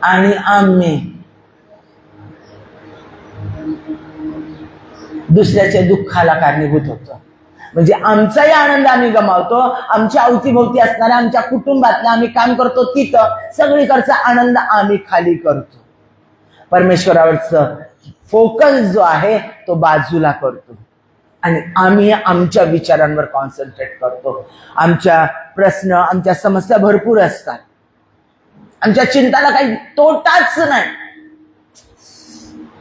आणि आम्ही दुसऱ्याच्या दुःखाला कारणीभूत होतो. म्हणजे आमचाही आनंद आम्ही गमावतो, आमच्या अवतीभोवती असणाऱ्या आमच्या कुटुंबातला आम्ही काम करतो तिथं सगळीकडचा आनंद आम्ही खाली करतो. परमेश्वरावरचं फोकस जो आहे तो बाजूला करतो आणि आम्ही आमच्या विचारांवर कॉन्सन्ट्रेट करतो. आमच्या प्रश्न, आमच्या समस्या भरपूर असतात, आमच्या चिंताला काही तोटाच नाही.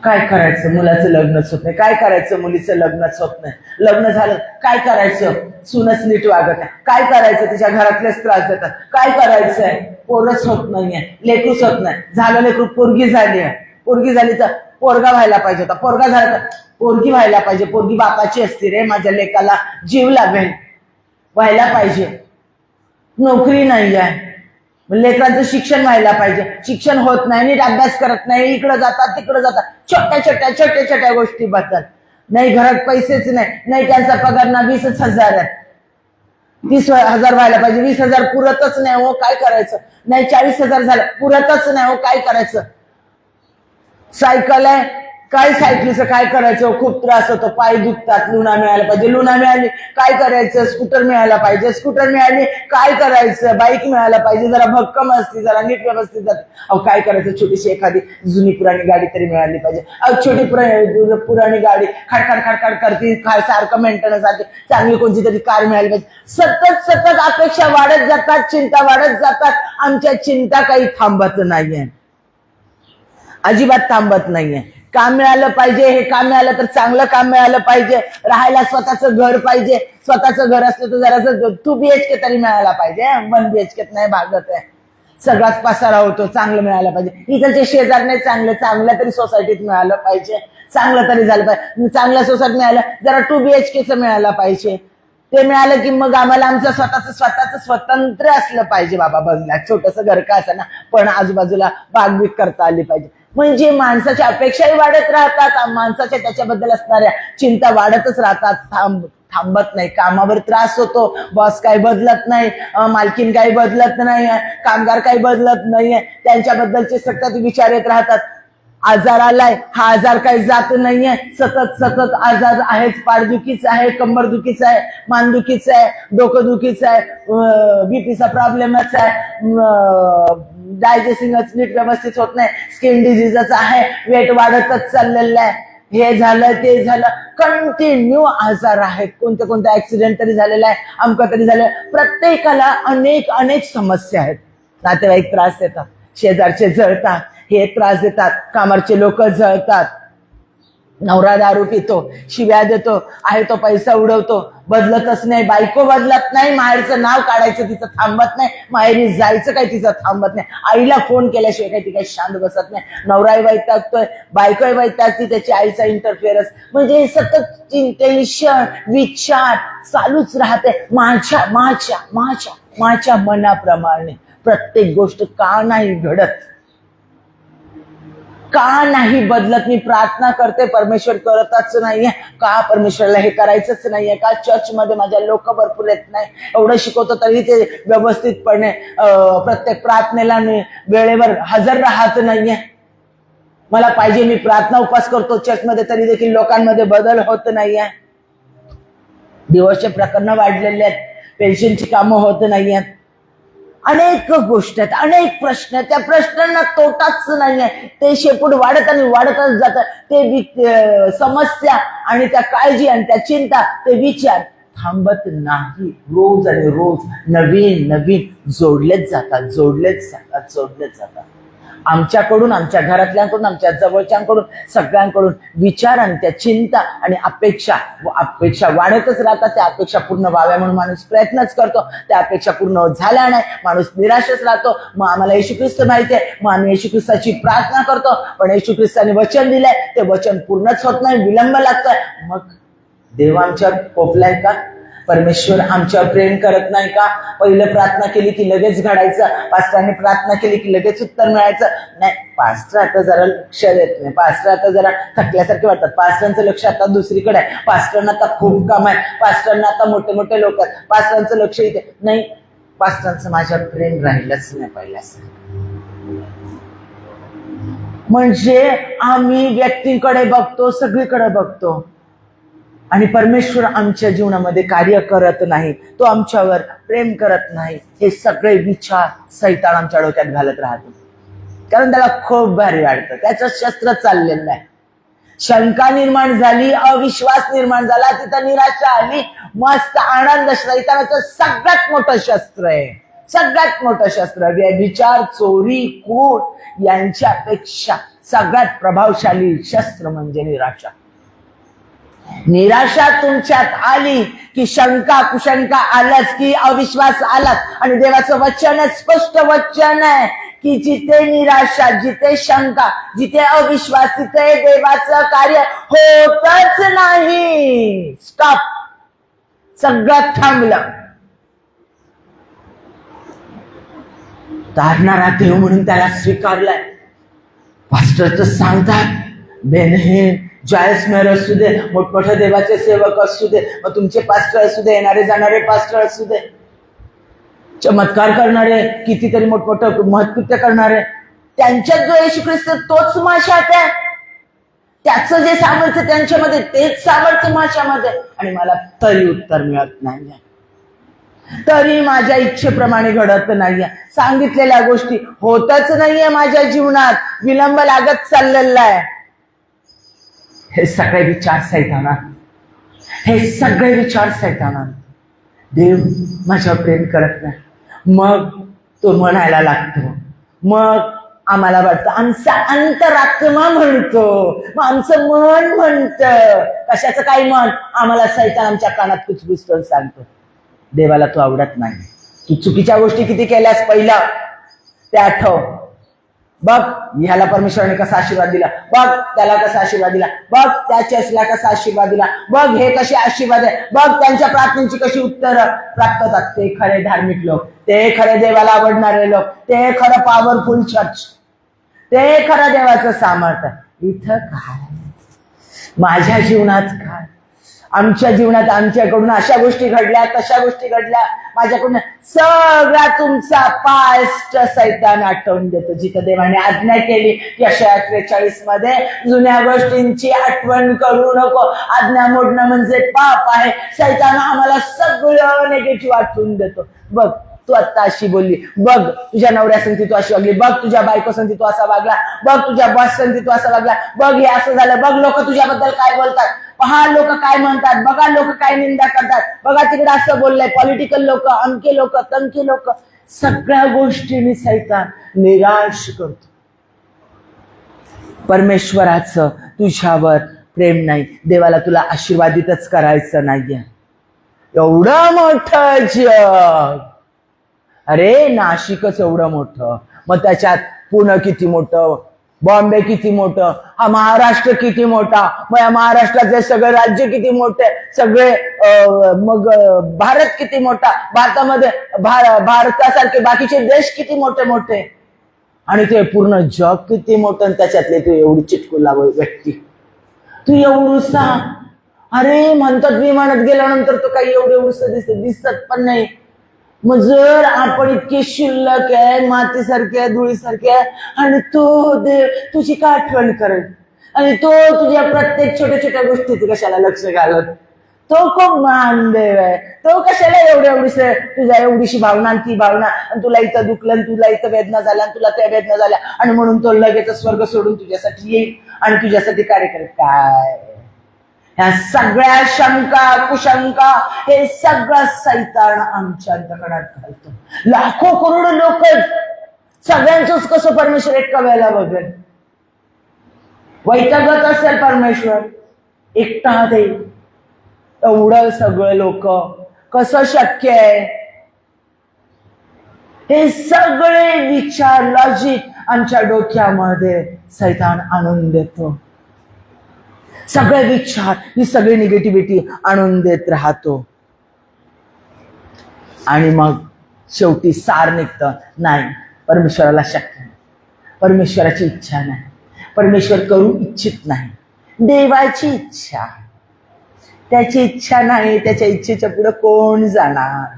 काय करायचं, मुलाचं लग्नच होत नाही, काय करायचं, मुलीचं लग्नच होत नाही, लग्न झालं काय करायचं, सूनच नीट वागत नाही, काय करायचं, तिच्या घरातलेच त्रास देतात, काय करायचंय, पोरच होत नाहीये, लेकरूच होत नाही, झालं लेकरू, पोरगी झाली आहे, पोरगी झाली तर पोरगा व्हायला पाहिजे होता, पोरगा झाला तर पोरगी व्हायला पाहिजे, पोरगी बापाची असते रे, माझ्या लेकाला जीव लागेल, व्हायला पाहिजे, नोकरी नाही आहे, लेकरांचं शिक्षण व्हायला पाहिजे, शिक्षण होत नाही, नीट अभ्यास करत नाही, इकडे जातात तिकडे जातात, छोट्या छोट्या गोष्टी बद्दल नाही, घरात पैसेच नाही, त्यांचा पगार ना 20,000 आहे, 30,000 व्हायला पाहिजे, 20,000 पुरतच नाही हो, काय करायचं, नाही 40,000 झालं पुरतच नाही हो, काय करायचं, सायकल आहे, काय सायकलीचं काय करायचं, खूप त्रास होतो, पाय दुखतात, लुना मिळायला पाहिजे, लुना मिळाली काय करायचं, स्कूटर मिळायला पाहिजे, स्कूटर मिळाली काय करायचं, बाईक मिळायला पाहिजे, जरा भक्कम असते, जरा नीट व्यवस्थित जाते, अहो काय करायचं, छोटीशी एखादी जुनी पुराणी गाडी तरी मिळाली पाहिजे, अहो छोटी पुराणी गाडी खडखड करते, सारखं मेंटेनन्स जाते, चांगली कोणती तरी कार मिळाली पाहिजे, सतत अपेक्षा वाढत जातात, चिंता वाढत जातात, आमच्या चिंता काही थांबत नाहीये, अजिबात थांबत नाहीये. काम मिळालं पाहिजे, हे काम मिळालं तर चांगलं काम मिळालं पाहिजे, राहायला स्वतःचं घर पाहिजे, स्वतःचं घर असलं तर जरासं 2 BHK तरी मिळायला पाहिजे, 1 BHK नाही भागत आहे, सगळाच पसारा होतो, चांगलं मिळायला पाहिजे, इकडचे शेजार नाही चांगल्या तरी सोसायटीत मिळालं पाहिजे, चांगलं तरी झालं पाहिजे, चांगल्या सोसायटीत मिळालं, जरा 2 BHKचं मिळालं पाहिजे, ते मिळालं की मग आम्हाला आमचं स्वतःचं स्वतंत्र असलं पाहिजे, बाबा बंगल्यात छोटंसं घर का असं ना, पण आजूबाजूला बागबीग करता आली पाहिजे. म्हणजे माणसाच्या अपेक्षाही वाढत राहतात, माणसाच्या त्याच्याबद्दल असणाऱ्या चिंता वाढतच राहतात, थांबत नाही, कामावर त्रास होतो, बॉस काही बदलत नाही, मालकीन काही बदलत नाही, कामगार काही बदलत नाहीये, त्यांच्याबद्दलचे सतत विचार येत राहतात, आजार आलाय, हा आजार काही जात नाहीये, सतत आजार आहेच, पाठदुखीच आहे, कंबरदुखीच आहे, मानदुखीच आहे, डोकंदुखीच आहे, बीपीचा प्रॉब्लेमच आहे, डायजेस्टिंगच नीट व्यवस्थित होत नाही, स्किन डिझीजच आहे, वेट वाढतच चाललेलं आहे, हे झालं ते झालं, कंटिन्यू आजार आहेत, कोणत्या ऍक्सिडेंट तरी झालेला आहे, अमकं तरी झालं, प्रत्येकाला अनेक समस्या आहेत, नातेवाईक त्रास देतात, शेजारचे जळतात, हे त्रास देतात, कामारचे लोक जळतात, नवरा दारू पितो, शिव्या देतो, आहे तो पैसा उडवतो, बदलतच नाही, बायको बदलत नाही, माहेरचं नाव काढायचं तिचं थांबत नाही, माहेरी जायचं काही तिचं थांबत नाही, आईला फोन केल्याशिवाय काही ती काही शांत बसत नाही, नवराही वैतागतोय, बायकोही वैतागती, त्याची आईचा इंटरफेअरन्स, म्हणजे सतत टेन्शन विचार चालूच राहते, माझ्या मनाप्रमाणे प्रत्येक गोष्ट का नाही घडत, का नाही बदलत, मी प्रार्थना करते, परमेश्वर करतच नाहीये का, परमेश्वरला हे करायचंच नाहीये का, चर्चमध्ये माझ्या लोक भरपूर येत नाही, एवढं शिकवतो तरी ते व्यवस्थितपणे प्रत्येक प्रार्थनेला वेळेवर हजर राहत नाहीये, मला पाहिजे, मी प्रार्थना उपास करतो चर्चमध्ये तरी देखील लोकांमध्ये बदल होत नाहीये, डिवोर्सचे प्रकरण वाढलेले आहेत, पेन्शनची कामं होत नाहीयेत, अनेक गोष्टी आहेत, अनेक प्रश्न आहेत, त्या प्रश्नांना तोटाच नाहीये, ते शेपूट वाढत आणि वाढतच जात, ते समस्या आणि त्या काळजी आणि त्या चिंता, ते विचार थांबत नाही, रोज आणि रोज नवीन जोडलेच जातात, आमच्याकडून, आमच्या घरातल्यांकडून, आमच्या जवळच्यांकडून, सगळ्यांकडून विचार आणि त्या चिंता आणि अपेक्षा वाढतच राहतात, त्या अपेक्षा पूर्ण व्हाव्या म्हणून माणूस प्रयत्नच करतो, त्या अपेक्षा पूर्ण झाल्या नाही, माणूस निराशच राहतो, मग आम्हाला येशू ख्रिस्त माहिती आहे, मग आम्ही येशू ख्रिस्ताची प्रार्थना करतो, पण येशू ख्रिस्ताने वचन दिलंय, ते वचन पूर्णच होत नाही, विलंब लागतोय, मग देव आमच्यावर कोपलाय का, परमेश्वर आमच्यावर प्रेम करत नाही का, पहिलं प्रार्थना केली की लगेच घडायचं, पास्टरांनी प्रार्थना केली की लगेच उत्तर मिळायचं, नाही, पास्टर आता जरा लक्ष देत नाही, पास्टर आता जरा थकल्यासारखे वाटतात, पास्टरांचं लक्ष आता दुसरीकडे आहे, पास्टरांना आता खूप काम आहे, पास्टरांना आता मोठे लोक आहेत, पास्टरांचं लक्ष इथे नाही, पास्टरांचं माझ्यावर प्रेम राहिलंच नाही पहिल्यासारखं, म्हणजे आम्ही व्यक्तींकडे बघतो, सगळीकडे बघतो, आणि परमेश्वर आमच्या जीवनामध्ये कार्य करत नाही, तो आमच्यावर प्रेम करत नाही. हे सगळे विचार सैतान आमच्या डोक्यात घालत राहतो, कारण त्याला खूप भारी वाटतं. त्याचं शस्त्र चाललेलं आहे. शंका निर्माण झाली, अविश्वास निर्माण झाला, तिथं निराशा आली, मस्त आनंद. सैतानाचं सगळ्यात मोठं शस्त्र आहे, सगळ्यात मोठं शस्त्र. व्यभिचार, चोरी, कूट यांच्यापेक्षा सगळ्यात प्रभावशाली शस्त्र म्हणजे निराशा. निराशा तुमच्यात आली की शंका कुशंका आल्याच, की अविश्वास आलाच. आणि देवाचं वचन आहे, स्पष्ट वचन आहे की जिथे निराशा, जिथे शंका, जिथे अविश्वास, तिथे देवाचं कार्य होतच नाही. स्टॉप, सगळं थांबलं. तारणारा देव म्हणून त्याला स्वीकारलाय. पास्टर तर सांगतात, बेनहीन जॉयस मेयर असू दे, मोठमोठे देवाचे सेवक असू दे, मग तुमचे पास्टर असू दे, येणारे जाणारे पास्टर असू दे, चमत्कार करणारे, कितीतरी मोठमोठं महत्कृत्य करणारे, त्यांच्यात जो येशू ख्रिस्त तोच माशात आहे. त्याचं जे सामर्थ्य त्यांच्यामध्ये, तेच सामर्थ्य माशामध्ये. आणि मला तरी उत्तर मिळत नाहीये, तरी माझ्या इच्छेप्रमाणे घडत नाहीये. सांगितलेल्या गोष्टी होतच नाहीये माझ्या जीवनात, विलंब लागत चाललेला आहे. हे सगळे विचार सैतानात, हे सगळे विचार सैतानात. देव माझ्यावर प्रेम करत नाही, मग तो म्हणायला लागतो. मग आम्हाला वाटतं, आमचा अंतरात्मा म्हणतो, मग आमचं मन म्हणतं. कशाचं काही मन? आम्हाला सैतान आमच्या कानात कुचकुचतो, सांगतो देवाला तू आवडत नाही. तू चुकीच्या गोष्टी किती केल्यास पहिलं ते आठव. बघ ह्याला परमेश्वराने कसा आशीर्वाद दिला, बघ त्याला कसा आशीर्वाद दिला, बघ त्या चर्चला कसा आशीर्वाद दिला, बघ हे कसे आशीर्वाद आहे, बघ त्यांच्या प्रार्थनेची कशी उत्तरं प्राप्त होतात. ते खरे धार्मिक लोक, ते खरे देवाला आवडणारे लोक, ते खरं पॉवरफुल चर्च, ते खरं देवाचं सामर्थ्य. इथं काय, माझ्या जीवनात काय, आमच्या जीवनात आमच्याकडून अशा गोष्टी घडल्या, तशा गोष्टी घडल्या, माझ्याकडून सगळा तुमचा पास्ट सैतान आठवून देतो. जिथं देवाने आज्ञा केली यशाया 43 मध्ये, जुन्या गोष्टींची आठवण करू नको, आज्ञा मोडणं म्हणजे पाप आहे. सैतान आम्हाला सगळं निगेटिव्ह आठवून देतो. बघ तू आता अशी बोलली, बघ तुझ्या नवऱ्या संगती तू अशी वागली, बघ तुझ्या बायको संगती तू असा वागला, बघ तुझ्या बॉस संगती तू असा वागला, बघ हे असं झालं, बघ लोक तुझ्याबद्दल काय बोलतात, पहा लोक काय म्हणतात, बघा लोक काय निंदा करतात, बघा तिकडे असं बोललंय, पॉलिटिकल लोक, अमके लोक, तमके लोक. सगळ्या गोष्टींनी सैतान निराश करतो. परमेश्वराचं तुझ्यावर प्रेम नाही, देवाला तुला आशीर्वादितच करायचं नाहीये. एवढं मोठं जग, अरे नाशिकच एवढं मोठं, मग त्याच्यात पुणे किती मोठं, बॉम्बे किती मोठं, हा महाराष्ट्र किती मोठा, मग या महाराष्ट्रातले सगळे राज्य किती मोठे, सगळे मग भारत किती मोठा, भारतामध्ये भारतासारखे बाकीचे देश किती मोठे मोठे, आणि ते पूर्ण जग किती मोठं, त्याच्यातले तू एवढी चिटकुला व्यक्ती, तू एवढूसा. अरे म्हणतात विमानात गेल्यानंतर तो काही एवढं दिसत पण नाही. मग जर आपण इतके शुल्लक आहे, मातीसारखे आहे, धुळीसारखे आहे, आणि तो देव तुझी का आठवण करेल, आणि तो तुझ्या प्रत्येक छोट्या छोट्या गोष्टीत कशाला लक्ष घालत, तो खूप महान देव आहे, तो कशाला एवढीशी तुझ्या एवढीशी भावना आणि ती भावना, आणि तुला इथं दुखलं, तुला इथं वेदना झाल्या, तुला त्या वेदना झाल्या, आणि म्हणून तो लगेच स्वर्ग सोडून तुझ्यासाठी येईल आणि तुझ्यासाठी कार्य करेल. काय ह्या सगळ्या शंका कुशंका, हे सगळं सैतान आमच्या अंतःकरणात घालतो. लाखो करोड लोक, सगळ्यांचंच कसं परमेश्वर एका वेळेला बघेल? वैतागत असेल परमेश्वर, एकटा दे एवढं सगळं लोक, कसं शक्य आहे? हे सगळे विचार, लॉजिक आमच्या डोक्यामध्ये सैतान आणून देतो. सगळे विचार, ही सगळी निगेटिव्हिटी आणून देत राहतो, आणि मग शेवटी सार निघतं, नाही परमेश्वराला शक्य नाही, परमेश्वराची इच्छा नाही, परमेश्वर करू इच्छित नाही. देवाची इच्छा, त्याची इच्छा नाही, त्याच्या इच्छेच्या पुढे कोण जाणार?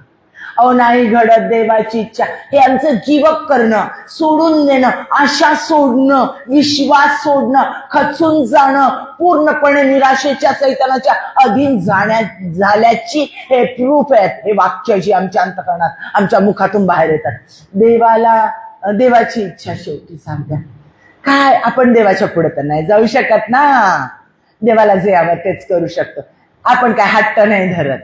अहो नाही घडत देवाची इच्छा. हे आमचं गिवअप करणं, सोडून देणं, आशा सोडणं, विश्वास सोडणं, खचून जाणं, पूर्णपणे निराशेच्या सैतानाच्या अधीन झाल्याची हे प्रूफ आहेत. हे वाक्य जी आमच्या अंतःकरणात, आमच्या मुखातून बाहेर येतात. देवाची इच्छा शेवटी सांगतात. काय आपण देवाच्या पुढे तर नाही जाऊ शकत ना. देवाला जे हवं तेच करू शकतो आपण. काय हट्ट नाही धरत.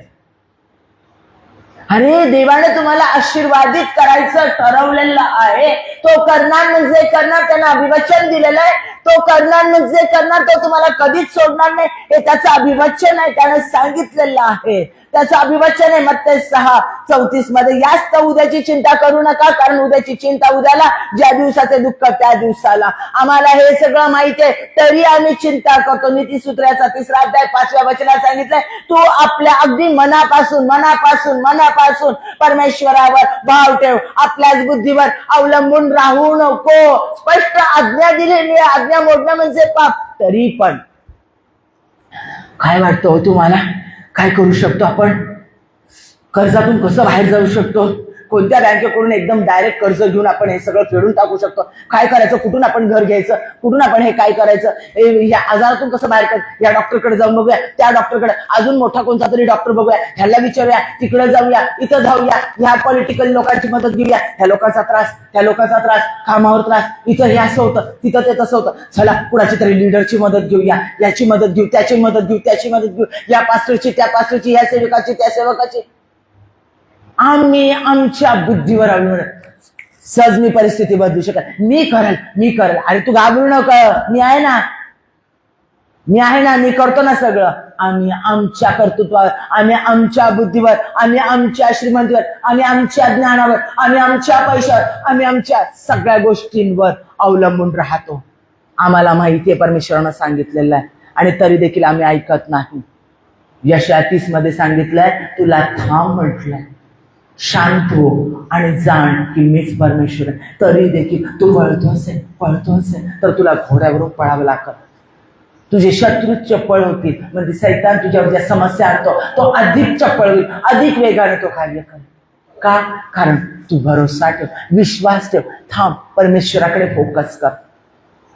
अरे देवाने तुम्हाला आशीर्वादित करायचं ठरवलेलं आहे. तो करणार म्हणजे करणार. त्यांना अभिवचन दिलेलं आहे. तो करणार म्हणजे करणार. तो तुम्हाला कधीच सोडणार नाही. हे त्याचं अभिवचन आहे. त्याने सांगितलेलं आहे. त्याचं अभिवचन आहे मत्ते 6:34 मध्ये. याच उद्याची चिंता करू नका, कारण उद्याची चिंता उद्याला, ज्या दिवसाचे दुःख त्या दिवसाला. आम्हाला हे सगळं माहिती आहे तरी आम्ही चिंता करतो. नीतिसूत्राचा 3रा अध्याय 5व्या वचनात सांगितलंय, तू आपल्या अगदी मनापासून परमेश्वरावर भाव ठेव. आपल्याच बुद्धीवर अवलंबून राहू नको. स्पष्ट आज्ञा दिलेली आहे. आज्ञा मोडणं म्हणजे पाप. तरी पण काय वाटतं तुम्हाला? काय करू शकतो आपण? कर्जातून कसं बाहेर जाऊ शकतो? कोणत्या बँकेकडून एकदम डायरेक्ट कर्ज घेऊन आपण हे सगळं फेडून टाकू शकतो? काय करायचं? कुठून आपण घर घ्यायचं? कुठून आपण हे काय करायचं? या आजारातून कसं बाहेर काढायचं? या डॉक्टरकडे जाऊन बघूया, त्या डॉक्टरकडे, अजून मोठा कोणता तरी डॉक्टर बघूया, ह्याला विचारूया, तिकडे जाऊया, इथं जाऊया, ह्या पॉलिटिकल लोकांची मदत घेऊया, ह्या लोकांचा त्रास, त्या लोकांचा त्रास, कामावर त्रास, इथं हे असं होतं, तिथं ते तसं होतं. चला कुणाची तरी लिडरची मदत घेऊया, याची मदत घेऊ, त्याची मदत घेऊ, त्याची मदत घेऊ, या पास्टरची, त्या पास्टरची, या सेवकाची, त्या सेवकाची. आम्ही आमच्या बुद्धीवर अवलंबून. सहज मी परिस्थिती बदलू शकत. मी करेल. अरे तू घाबरू नका. मी आहे ना. मी करतो ना सगळं. आम्ही आमच्या कर्तृत्वावर, आम्ही आमच्या बुद्धीवर, आम्ही आमच्या श्रीमंतीवर, आम्ही आमच्या ज्ञानावर, आम्ही आमच्या पैशावर, आम्ही आमच्या सगळ्या गोष्टींवर अवलंबून राहतो. आम्हाला माहितीये परमेश्वरानं सांगितलेलं आहे आणि तरी देखील आम्ही ऐकत नाही. यशाया 30 मध्ये सांगितलंय, तुला थांब म्हटलंय, शांत हो आणि जाण की मीच परमेश्वर आहे. तरी देखील तू पळतोस तर तुला घोड्यावरून पळावं लागतं. तुझे शत्रू चपळ होतील. म्हणजे सैतान तुझ्यावर ज्या समस्या आणतो तो अधिक चपळ होईल, अधिक वेगाने तो कार्य करेल. का? कारण तू भरोसा ठेव, विश्वास ठेव, थांब, परमेश्वराकडे फोकस कर.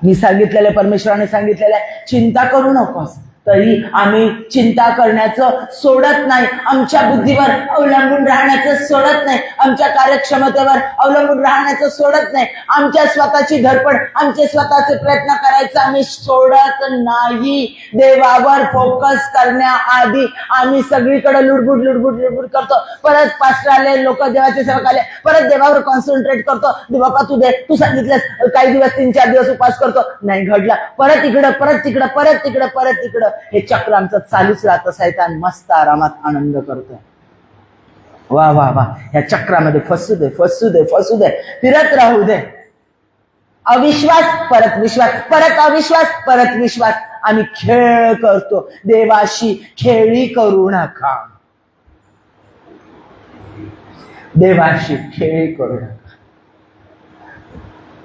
मी सांगितलेलं, परमेश्वराने सांगितलेलं आहे, चिंता करू नकोस. तरी आम्ही चिंता करण्याचं सोडत नाही. आमच्या बुद्धीवर अवलंबून राहण्याचं सोडत नाही. आमच्या कार्यक्षमतेवर अवलंबून राहण्याचं सोडत नाही. आमच्या स्वतःची धडपड, आमचे स्वतःचे प्रयत्न करायचं आम्ही सोडत नाही. देवावर फोकस करण्याआधी आम्ही सगळीकडे लुडबुड करतो. परत पास्टर आले, लोक देवाचे सेवक आले, परत देवावर कॉन्सन्ट्रेट करतो. बाबा तू दे, तू सांगितलंस. काही दिवस 3-4 दिवस उपास करतो, नाही घडला. परत तिकडं हे चक्र आमचं चालूच राहतं. सैतान मस्त आरामात आनंद करतोय. वा या चक्रामध्ये फसू दे, फिरत राहू दे. अविश्वास, परत विश्वास, परत अविश्वास, परत विश्वास. आम्ही खेळ करतो. देवाशी खेळी करू नका. देवाशी खेळी करू नका.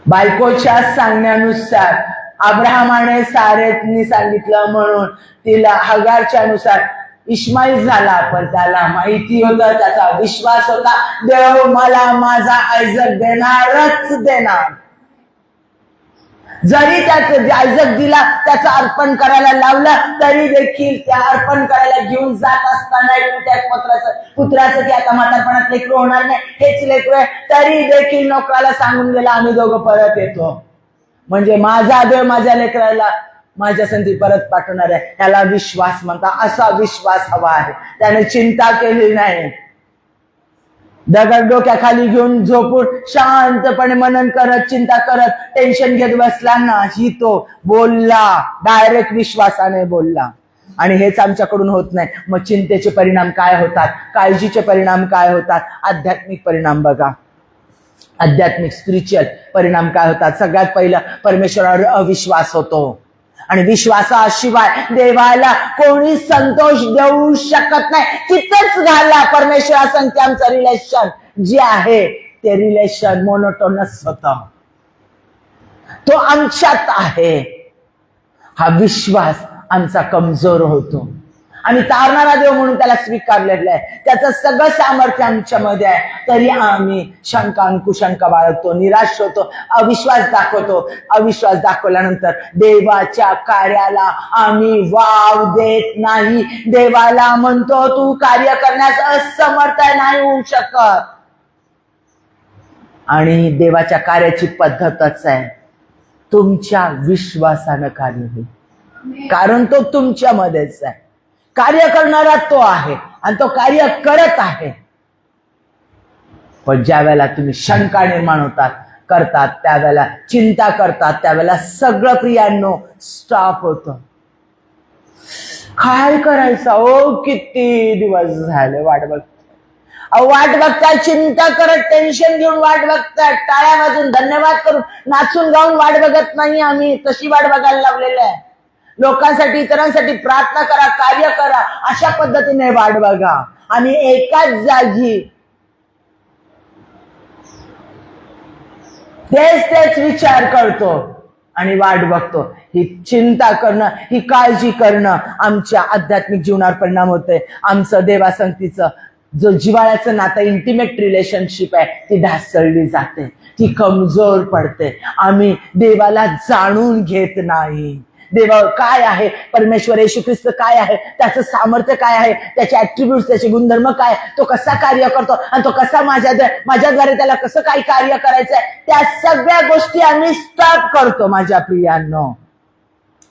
बायकोच्या सांगण्यानुसार अब्राहमाने सारेतनी सांगितलं म्हणून तिला हगारच्या नुसार इस्माईल झाला. पण त्याला माहिती होतं, त्याचा विश्वास होता, देव मला माझा आयझक देणारच देणार. जरी त्याचं आयझक दिला, त्याचं अर्पण करायला लावलं, तरी देखील त्या अर्पण करायला घेऊन जात असताना त्या पुत्राचं की आता म्हातारपणात लेकरू होणार नाही, हेच लेकरू आहे, तरी देखील नोकराला सांगून गेला, आम्ही दोघं परत येतो. म्हणजे माझा देव माझ्या लेकराला माझ्या संधी परत पाठवणार आहे. त्याला विश्वास म्हणतात. असा विश्वास हवा आहे. त्याने चिंता केली नाही. दगड डोक्याखाली घेऊन झोपून शांतपणे मनन करत, चिंता करत, टेन्शन घेत बसला नाही. तो बोलला, डायरेक्ट विश्वासाने बोलला. आणि हेच आमच्याकडून होत नाही. मग चिंतेचे परिणाम काय होतात? काळजीचे परिणाम काय होतात? आध्यात्मिक परिणाम बघा. आध्यात्मिक स्पिरिच्युअल परिणाम काय होतात? सगळ्यात पहिलं परमेश्वरावर अविश्वास होतो. आणि विश्वासाशिवाय देवाला कोणी संतोष देऊ शकत नाही. तिथंच घाला परमेश्वरासंग आमचं रिलेशन जे आहे ते रिलेशन मोनोटोनस होतं. तो आमच्यात आहे. हा विश्वास आमचा कमजोर होतो. आम्ही तारणारा देव म्हणून त्याला स्वीकारलेलं आहे. त्याचं सगळं सामर्थ्य आमच्यामध्ये आहे, तरी आम्ही शंका कुशंका बाळगतो, निराश होतो, अविश्वास दाखवतो. अविश्वास दाखवल्यानंतर देवाच्या कार्याला आम्ही वाव देत नाही. देवाला म्हणतो तू कार्य करण्यास असमर्थ नाही होऊ शकत. आणि देवाच्या कार्याची पद्धतच आहे, तुमच्या विश्वासानं कार्य होईल, कारण तो तुमच्यामध्येच आहे. कार्य करणारा तो आहे आणि तो कार्य करत आहे. पण ज्या वेळेला तुम्ही शंका निर्माण करतात, त्यावेळेला चिंता करतात, त्यावेळेला सगळं प्रियांनो स्टॉप होतं. काय करायचं? ओ किती दिवस झाले वाट बघ, वाट बघताय, चिंता करत, टेन्शन घेऊन वाट बघताय, टाळ्या वाजून धन्यवाद करून नाचून गाऊन वाट बघत नाही. आम्ही तशी वाट बघायला लावलेलं आहे. लोकांसाठी, इतरांसाठी प्रार्थना करा, कार्य करा, अशा पद्धतीने वाट बघा. आणि एकाच जागी तेच विचार करतो आणि वाट बघतो. ही चिंता करणं, ही काळजी करणं आमच्या आध्यात्मिक जीवनावर परिणाम होतोय. आमचं देवासंगतीचं जो जिव्हाळ्याचं नातं, इंटिमेट रिलेशनशिप आहे, ती ढासळली जाते, ती कमजोर पडते. आम्ही देवाला जाणून घेत नाही. देव काय आहे, परमेश्वर येशू ख्रिस्त काय आहे, त्याचं सामर्थ्य काय आहे, त्याचे ऍट्रिब्यूट्स, त्याचे गुणधर्म काय, तो कसा कार्य करतो आणि तो कसा माझ्याद्वारे त्याला कसं काही कार्य करायचंय, त्या सगळ्या गोष्टी आम्ही स्टॉप करतो. माझ्या प्रियांनो,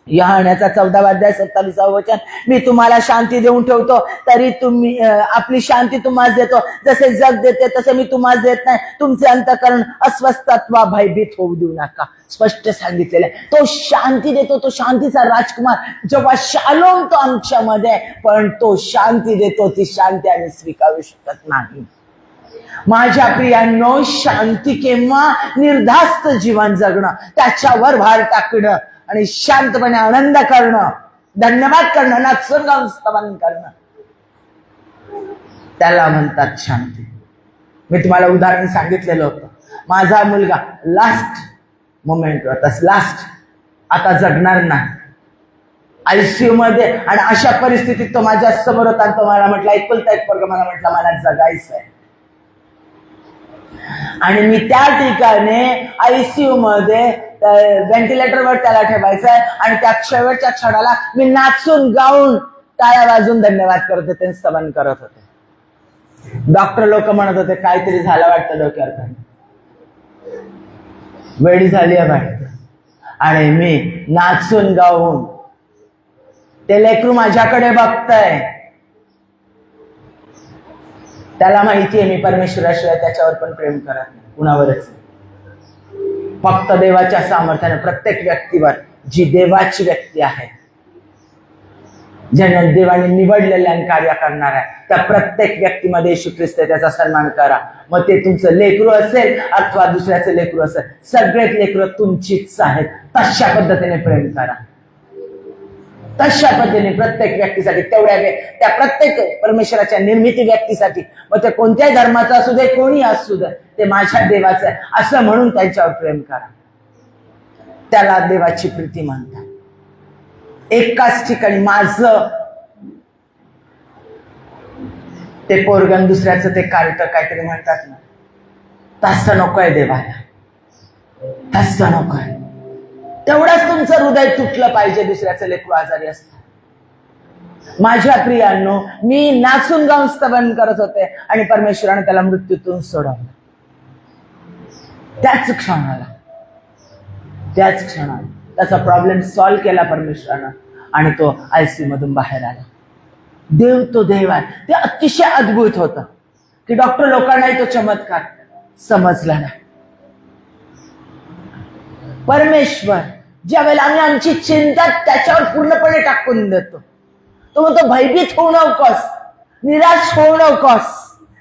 यूहन्नाचा 14वा अध्याय 27वे वचन, मी तुम्हाला शांती देऊन ठेवतो, तरी तुम्ही आपली शांती तुम्हाला देतो. जसे जग देते तसे मी तुम्हाला देत नाही. तुमचे अंतःकरण अस्वस्थत्वा भयभीत होऊ देऊ नका. स्पष्ट सांगितलेलं आहे. तो शांती देतो, तो शांतीचा राजकुमार. जेव्हा शालोम तो आमच्यामध्ये, पण तो शांती देतो, ती शांती आम्ही स्वीकारू शकत नाही. माझ्या प्रियांनो, शांती किंवा निर्धास्त जीवन जगणं, त्याच्यावर भार टाकणं आणि शांतपणे आनंद करणं, धन्यवाद करणं, नाचून गाऊन स्तवन करणं, त्याला म्हणतात शांती. मी तुम्हाला उदाहरण सांगितलेलं होतं. माझा मुलगा लास्ट मोमेंट होता, लास्ट, आता जगणार नाही, आयसीयू मध्ये. आणि अशा परिस्थितीत तो माझ्या समोर होता. तो मला म्हटला, एकुलता एक पोरगा मला म्हटला, मला जगायचं आहे. आणि मी त्या ठिकाणी आयसीयू मध्ये व्हेंटिलेटरवर त्याला ठेवायचंय आणि त्या शेवटच्या क्षणाला मी नाचून गाऊन टाळ्या वाजून धन्यवाद करत होते, स्तवन करत होते. डॉक्टर लोक म्हणत होते काहीतरी झालं वाटतं डोक्यावर, वेळी झाली आहे वाटतं. आणि मी नाचून गाऊन, ते लेकरू माझ्याकडे बघतंय, त्याला माहितीये मी परमेश्वराशिवाय त्याच्यावर पण प्रेम करत नाही, कुणावरच. फक्त देवाच्या सामर्थ्याने प्रत्येक व्यक्तीवर, जी देवाची व्यक्ती आहे, ज्यांना देवाने निवडलेल्या कार्य करणार आहे, त्या प्रत्येक व्यक्तीमध्ये येशू ख्रिस्त, त्याचा सन्मान करा. मग ते तुमचं लेकरू असेल अथवा दुसऱ्याचं लेकरू असेल, सगळेच लेकरं तुमचीच आहेत. तशा पद्धतीने प्रेम करा, तशा पद्धतीने प्रत्येक व्यक्तीसाठी, तेवढ्या त्या प्रत्येक परमेश्वराच्या निर्मिती व्यक्तीसाठी, मग ते कोणत्याही धर्माचं असू दे, कोणी असू दे, ते माझ्या देवाचं आहे असं म्हणून त्यांच्यावर प्रेम करा. त्याला देवाची प्रीती म्हणतात. एकाच ठिकाणी माझं ते पोरगण, दुसऱ्याचं ते कार्य काहीतरी म्हणतात ना, तसं नकोय देवाला, तसं नकोय. तेवढंच तुमचं हृदय तुटलं पाहिजे दुसऱ्याचं लेकरू आजारी असतं. माझ्या प्रियांनो, मी नाचून गाऊन स्तवन करत होते आणि परमेश्वराने त्याला मृत्यूतून सोडवलं. त्याच क्षणाला त्याचा प्रॉब्लेम सॉल्व्ह केला परमेश्वरानं आणि तो आयसीयू मधून बाहेर आला. देव तो देव आहे. ते अतिशय अद्भुत होतं की डॉक्टर लोकांनाही तो चमत्कार समजला नाही. परमेश्वर ज्या वेळेला आम्ही आमची चिंता त्याच्यावर पूर्णपणे टाकून देतो, तो म्हणतो भयभीत होऊ नकोस, निराश होऊ नकोस,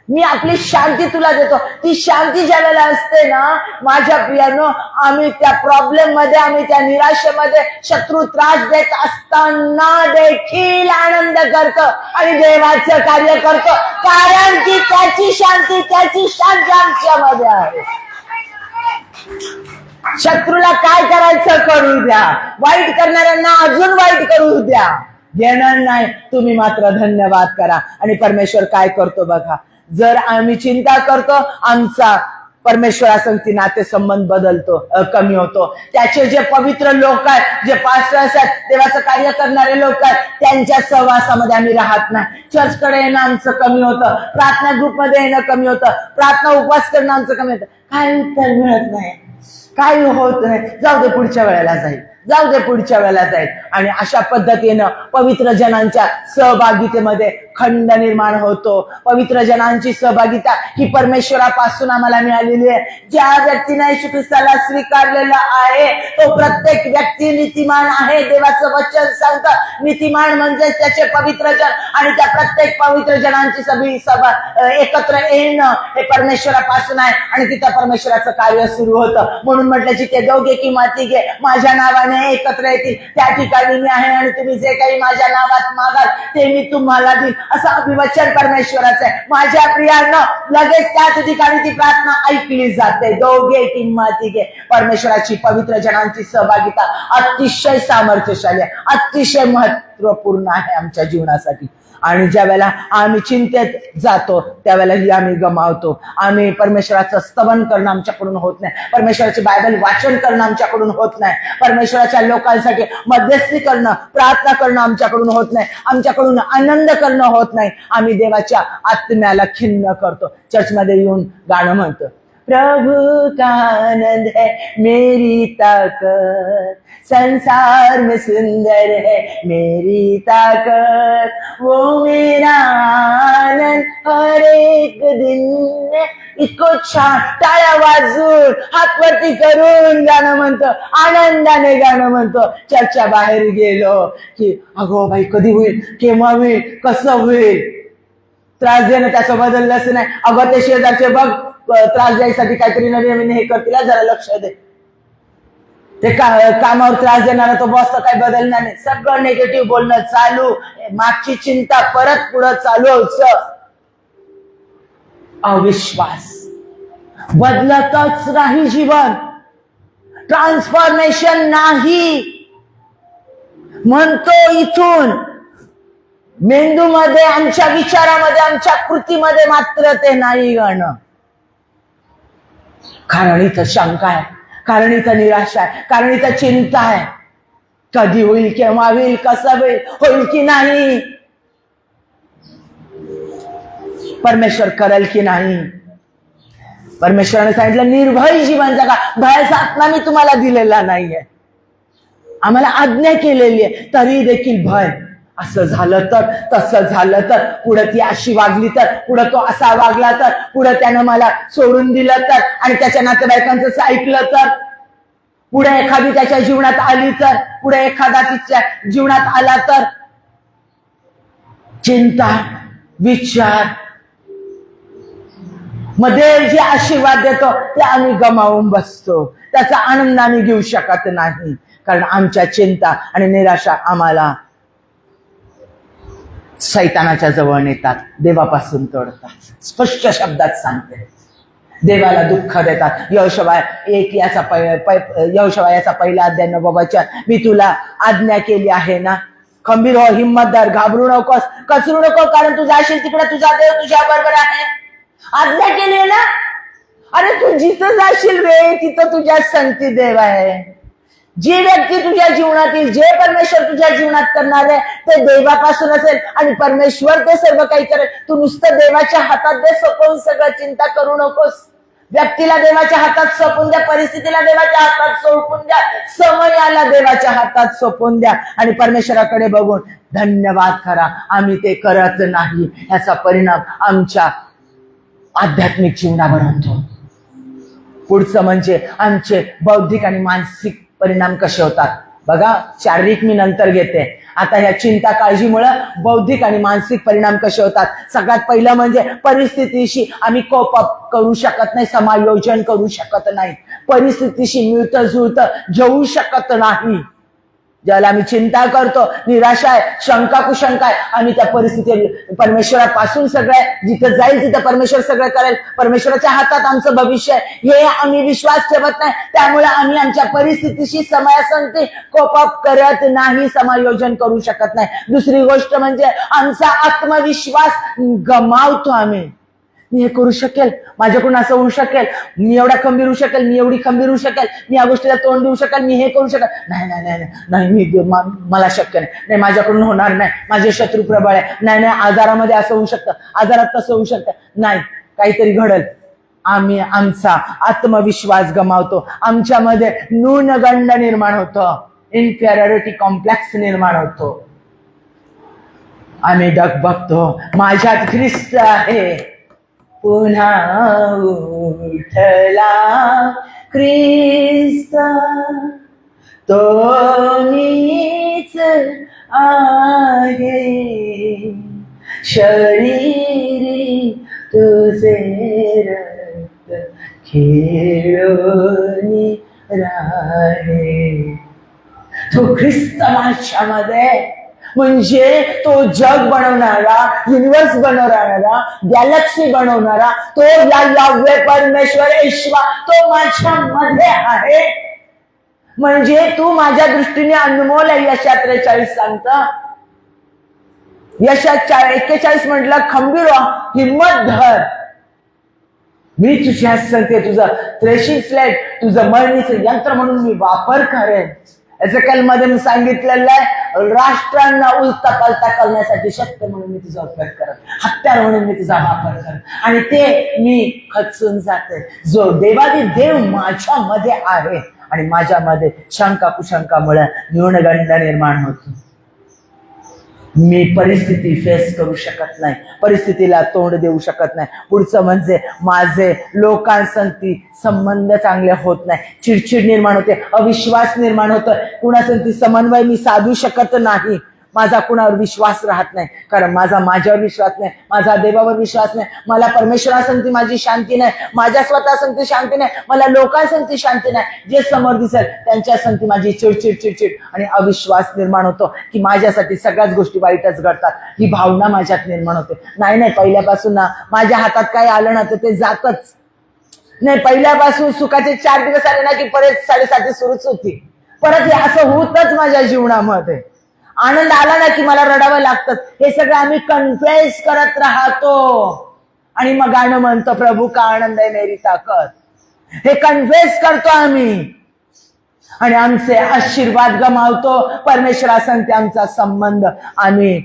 मी आपली शांती तुला देतो. ती शांती ज्या वेळेला असते ना माझ्या प्रियांनो, आम्ही त्या प्रॉब्लेम मध्ये, आम्ही त्या निराशेमध्ये, शत्रू त्रास देत असताना देखील आनंद करतो आणि देवाचं कार्य करतो, कारण की त्याची शांती आमच्यामध्ये आहे. शत्रूला काय करायचं करू द्या, वाईट करणाऱ्यांना अजून वाईट करू द्या, घेणार नाही, तुम्ही मात्र धन्यवाद करा. आणि परमेश्वर काय करतो बघा, जर आम्ही चिंता करतो आमचा परमेश्वरासंगती नातेसंबंध बदलतो, कमी होतो. त्याचे जे पवित्र लोक आहेत, जे पास्टर्स आहेत, देवाचं कार्य करणारे लोक आहेत, त्यांच्या सहवासामध्ये आम्ही राहत नाही. चर्चकडे येणं आमचं कमी होतं, प्रार्थना ग्रुपमध्ये येणं कमी होतं, प्रार्थना उपवास करणं आमचं कमी होतं. काही उत्तर मिळत नाही, काही होत नाही. जाऊ दे पुढच्या वेळेला जाईल, जाऊ दे पुढच्या वेळेला जाईल. आणि अशा पद्धतीनं पवित्र जनांच्या सहभागितेमध्ये खंड निर्माण होतो. पवित्र जनांची सहभागिता ही परमेश्वरापासून आम्हाला मिळालेली आहे. ज्या व्यक्तीने येशू ख्रिस्ताला स्वीकारलेलं आहे तो प्रत्येक व्यक्ती नीतिमान आहे. देवाचं वचन सांगतं नीतिमान म्हणजेच त्याचे पवित्र जन. आणि त्या प्रत्येक पवित्र जनांची सगळी सभा एकत्र येणं हे परमेश्वरापासून आहे. आणि तिथं परमेश्वराचं कार्य सुरू होतं. म्हणून म्हटलं जिथे दोघे किंवा तिघे माझ्या नावाने एकत्र येतील त्या ठिकाणी मी आहे. आणि तुम्ही जे काही माझ्या नावात मागाल ते मी तुम्हाला देईन, असं अभिवचन परमेश्वराचं आहे. माझ्या प्रियांना लगेच त्याच ठिकाणी ती प्रार्थना ऐकली जाते. दोघे किंवा तिघे. परमेश्वराची पवित्र जनांची सहभागिता अतिशय सामर्थ्यशाली आहे, अतिशय महत्वपूर्ण आहे आमच्या जीवनासाठी. आणि ज्या वेळेला आम्ही चिंतेत जातो त्यावेळेला ही आम्ही गमावतो. आम्ही परमेश्वराचं स्तवन करणं आमच्याकडून होत नाही, परमेश्वराची बायबल वाचन करणं आमच्याकडून होत नाही, परमेश्वराच्या लोकांसाठी मध्यस्थी करणं प्रार्थना करणं आमच्याकडून होत नाही, आमच्याकडून आनंद करणं होत नाही. आम्ही देवाच्या आत्म्याला खिन्न करतो. चर्चमध्ये येऊन गाणं म्हणतो, प्रभु का आनंद है मेरी ताकत, संसार में सुंदर है मेरी ताकत, वो मेरा आनंद हर एक दिन में. इतकं छान टाळ्या वाजून हात वरती करून गाणं म्हणतो, आनंदाने गाणं म्हणतो. चर्चा बाहेर गेलो की अगो बाई कधी होईल, केव्हा होईल, कसं होईल. त्रास देणं त्याचं बदललंच नाही. अगो ते शेजारचे बघ त्रास द्यायसाठी काहीतरी नवीन हे करतील, जरा लक्ष दे. ते कामावर त्रास देणारा तो बॉस तर काही बदलणार नाही. सगळं निगेटिव्ह बोलणं चालू, मागची चिंता परत पुढं चालू. अविश्वास बदलतच नाही जीवन, ट्रान्सफॉर्मेशन नाही. म्हणतो इथून मेंदूमध्ये, आमच्या विचारामध्ये, आमच्या कृतीमध्ये मात्र ते नाही गाणं. कारण इथं शंका आहे, कारण इथं निराशा आहे, कारण इथं चिंता आहे. कधी होईल, केव्हा होईल, कसं होईल, होईल की नाही, परमेश्वर करेल की नाही. परमेश्वराने सांगितलं निर्भय जीवन जगा, भयाचा आत्मा मी तुम्हाला दिलेला नाहीये, आम्हाला आज्ञा केलेली आहे. तरी देखील भय, असं झालं तर, तसं झालं तर, पुढे ती अशी वागली तर, पुढे तो असा वागला तर, पुढे त्यानं मला सोडून दिलं तर, आणि त्याच्या नातेवाईकांचं ऐकलं तर, पुढे एखादी त्याच्या जीवनात आली तर, पुढे एखादा तिच्या जीवनात आला तर. चिंता, विचार मध्ये जे आशीर्वाद देतो ते आम्ही गमावून बसतो. त्याचा आनंद आम्ही घेऊ शकत नाही, कारण आमच्या चिंता आणि निराशा आम्हाला सैतानाच्या जवळ नेतात, देवापासून तोडतात. स्पष्ट शब्दात सांगते, देवाला दुःख देतात. यहोशुआ याचा पहिला अध्याय 9 वचन, मी तुला आज्ञा केली आहे ना, खंबीर हो, हिम्मतदार, घाबरू नकोस, कचरू नको, कारण तू जाशील तिकडे तुझा देव तुझ्या बरोबर आहे. आज्ञा केली ना, अरे तू जिथं जाशील रे तिथं तुझ्या संगती देव आहे. जी व्यक्ती तुझ्या जीवनात येईल, जे परमेश्वर तुझ्या जीवनात करणार आहे ते देवापासून असेल, आणि परमेश्वर ते सर्व काही करेल. तू नुसतं देवाच्या हातात दे सोपवून, सगळं चिंता करू नकोस. व्यक्तीला देवाच्या हातात सोपवून द्या, परिस्थितीला देवाच्या हातात सोपवून द्या, समयाला देवाच्या हातात सोपवून द्या, आणि परमेश्वराकडे बघून धन्यवाद करा. आम्ही ते करत नाही, याचा परिणाम आमच्या आध्यात्मिक जीवनावर होतो. पुढचं म्हणजे आमचे बौद्धिक आणि मानसिक परिणाम कसे होतात बघा. शारीरिक मी नंतर घेते, आता ह्या चिंता काळजीमुळे बौद्धिक आणि मानसिक परिणाम कसे होतात. सगळ्यात पहिलं म्हणजे परिस्थितीशी आम्ही कोप अप करू शकत नाही, समायोजन करू शकत नाही, परिस्थितीशी मिळतं जुळतं घेऊ शकत नाही. ज्याला आम्ही चिंता करतो, निराशा आहे, शंका कुशंका आहे, आम्ही त्या परिस्थिती परमेश्वरापासून सगळं जिथं जाईल तिथं परमेश्वर सगळं करेल, परमेश्वराच्या हातात आमचं भविष्य आहे हे आम्ही विश्वास ठेवत नाही. त्यामुळे आम्ही आमच्या परिस्थितीशी समयासंगती कोप अप करत नाही, समायोजन करू शकत नाही. दुसरी गोष्ट म्हणजे आमचा आत्मविश्वास गमावतो आम्ही. मी हे करू शकेल, माझ्याकडून असं होऊ शकेल, मी एवढा खंबीर होऊ शकेल, मी एवढी खंबीर होऊ शकेल, मी या गोष्टीला तोंड देऊ शकेल, मी हे करू शकेल. नाही नाही नाही नाही, मी मला शक्य नाही, माझ्याकडून होणार नाही, माझे शत्रू प्रबळ आहे, नाही नाही, आजारामध्ये असं होऊ शकतं, आजारात तसं होऊ शकतं, नाही, काहीतरी घडल. आम्ही आमचा आत्मविश्वास गमावतो, आमच्यामध्ये न्यूनगंड निर्माण होतं, इन्फेरियरिटी कॉम्प्लेक्स निर्माण होतो. आम्ही डगबगतो, माझ्यात ख्रिस्त आहे, पुन्हा उठला ख्रिस्त, तो मीच आहे, शरीरी तुझे रक्त खेळून राहे. तो ख्रिस्त माझ्यामध्ये, म्हणजे तो जग बनवणारा, युनिवर्स बनवणारा, गॅलेक्सी बनवणारा, तो यावे परमेश्वर ईश्वर, तो माझ्यामध्ये आहे. म्हणजे तू माझ्या दृष्टीने अनमोल आहे. यशा 43 सांगतं, यशा 41 म्हटलं, खंबीर हिम्मत धर, मी तुझ्या सांगते, तुझं थ्रेशिंग स्लेट, तुझं मळणीचं यंत्र म्हणून मी वापर करेन. एजेकिएल मध्ये सांगितलेलं आहे, राष्ट्रांना उलटा पालटा करण्यासाठी शस्त्र म्हणून मी तुझा उपयोग करत, हत्यार म्हणून मी तुझा वापर करत, आणि ते मी खचून जाते. जो देवादी देव माझ्यामध्ये आहे आणि माझ्यामध्ये शंका कुशंकामुळे न्यूनगंड निर्माण होतो. मी परिस्थिती फेस करू शकत नाही, परिस्थितीला तोंड देऊ शकत नाही. पुढचं म्हणजे माझे लोकांसंगती संबंध चांगले होत नाही, चिडचिड निर्माण होते, अविश्वास निर्माण होतो, कुणासंगती समन्वय मी साधू शकत नाही, माझा कुणावर विश्वास राहत नाही, कारण माझ्यावर विश्वास नाही, माझा देवावर विश्वास नाही, मला परमेश्वरासंगती माझी शांती नाही, माझ्या स्वतःसंगती शांती नाही, मला लोकांसंगती शांती नाही, जे समोर दिसेल त्यांच्या संगती माझी चिडचिड चिडचिड आणि अविश्वास निर्माण होतो की माझ्यासाठी सगळ्याच गोष्टी वाईटच घडतात, ही भावना माझ्यात निर्माण होते. नाही, पहिल्यापासून ना माझ्या हातात काय आलं ना तर ते जातच नाही. पहिल्यापासून सुखाचे 4 दिवस आले ना की परत 7.5 सुरूच होती, परत हे असं होतच माझ्या जीवनामध्ये. आनंद आला ना की मला रडावं लागतं. हे सगळं आम्ही कन्फ्युज करत राहतो आणि मग गाणं म्हणतो, प्रभू का आनंद आहे मेरी ताकद. हे कन्फ्युज करतो आम्ही आणि आमचे आशीर्वाद गमावतो, परमेश्वरासंगती आमचा संबंध आम्ही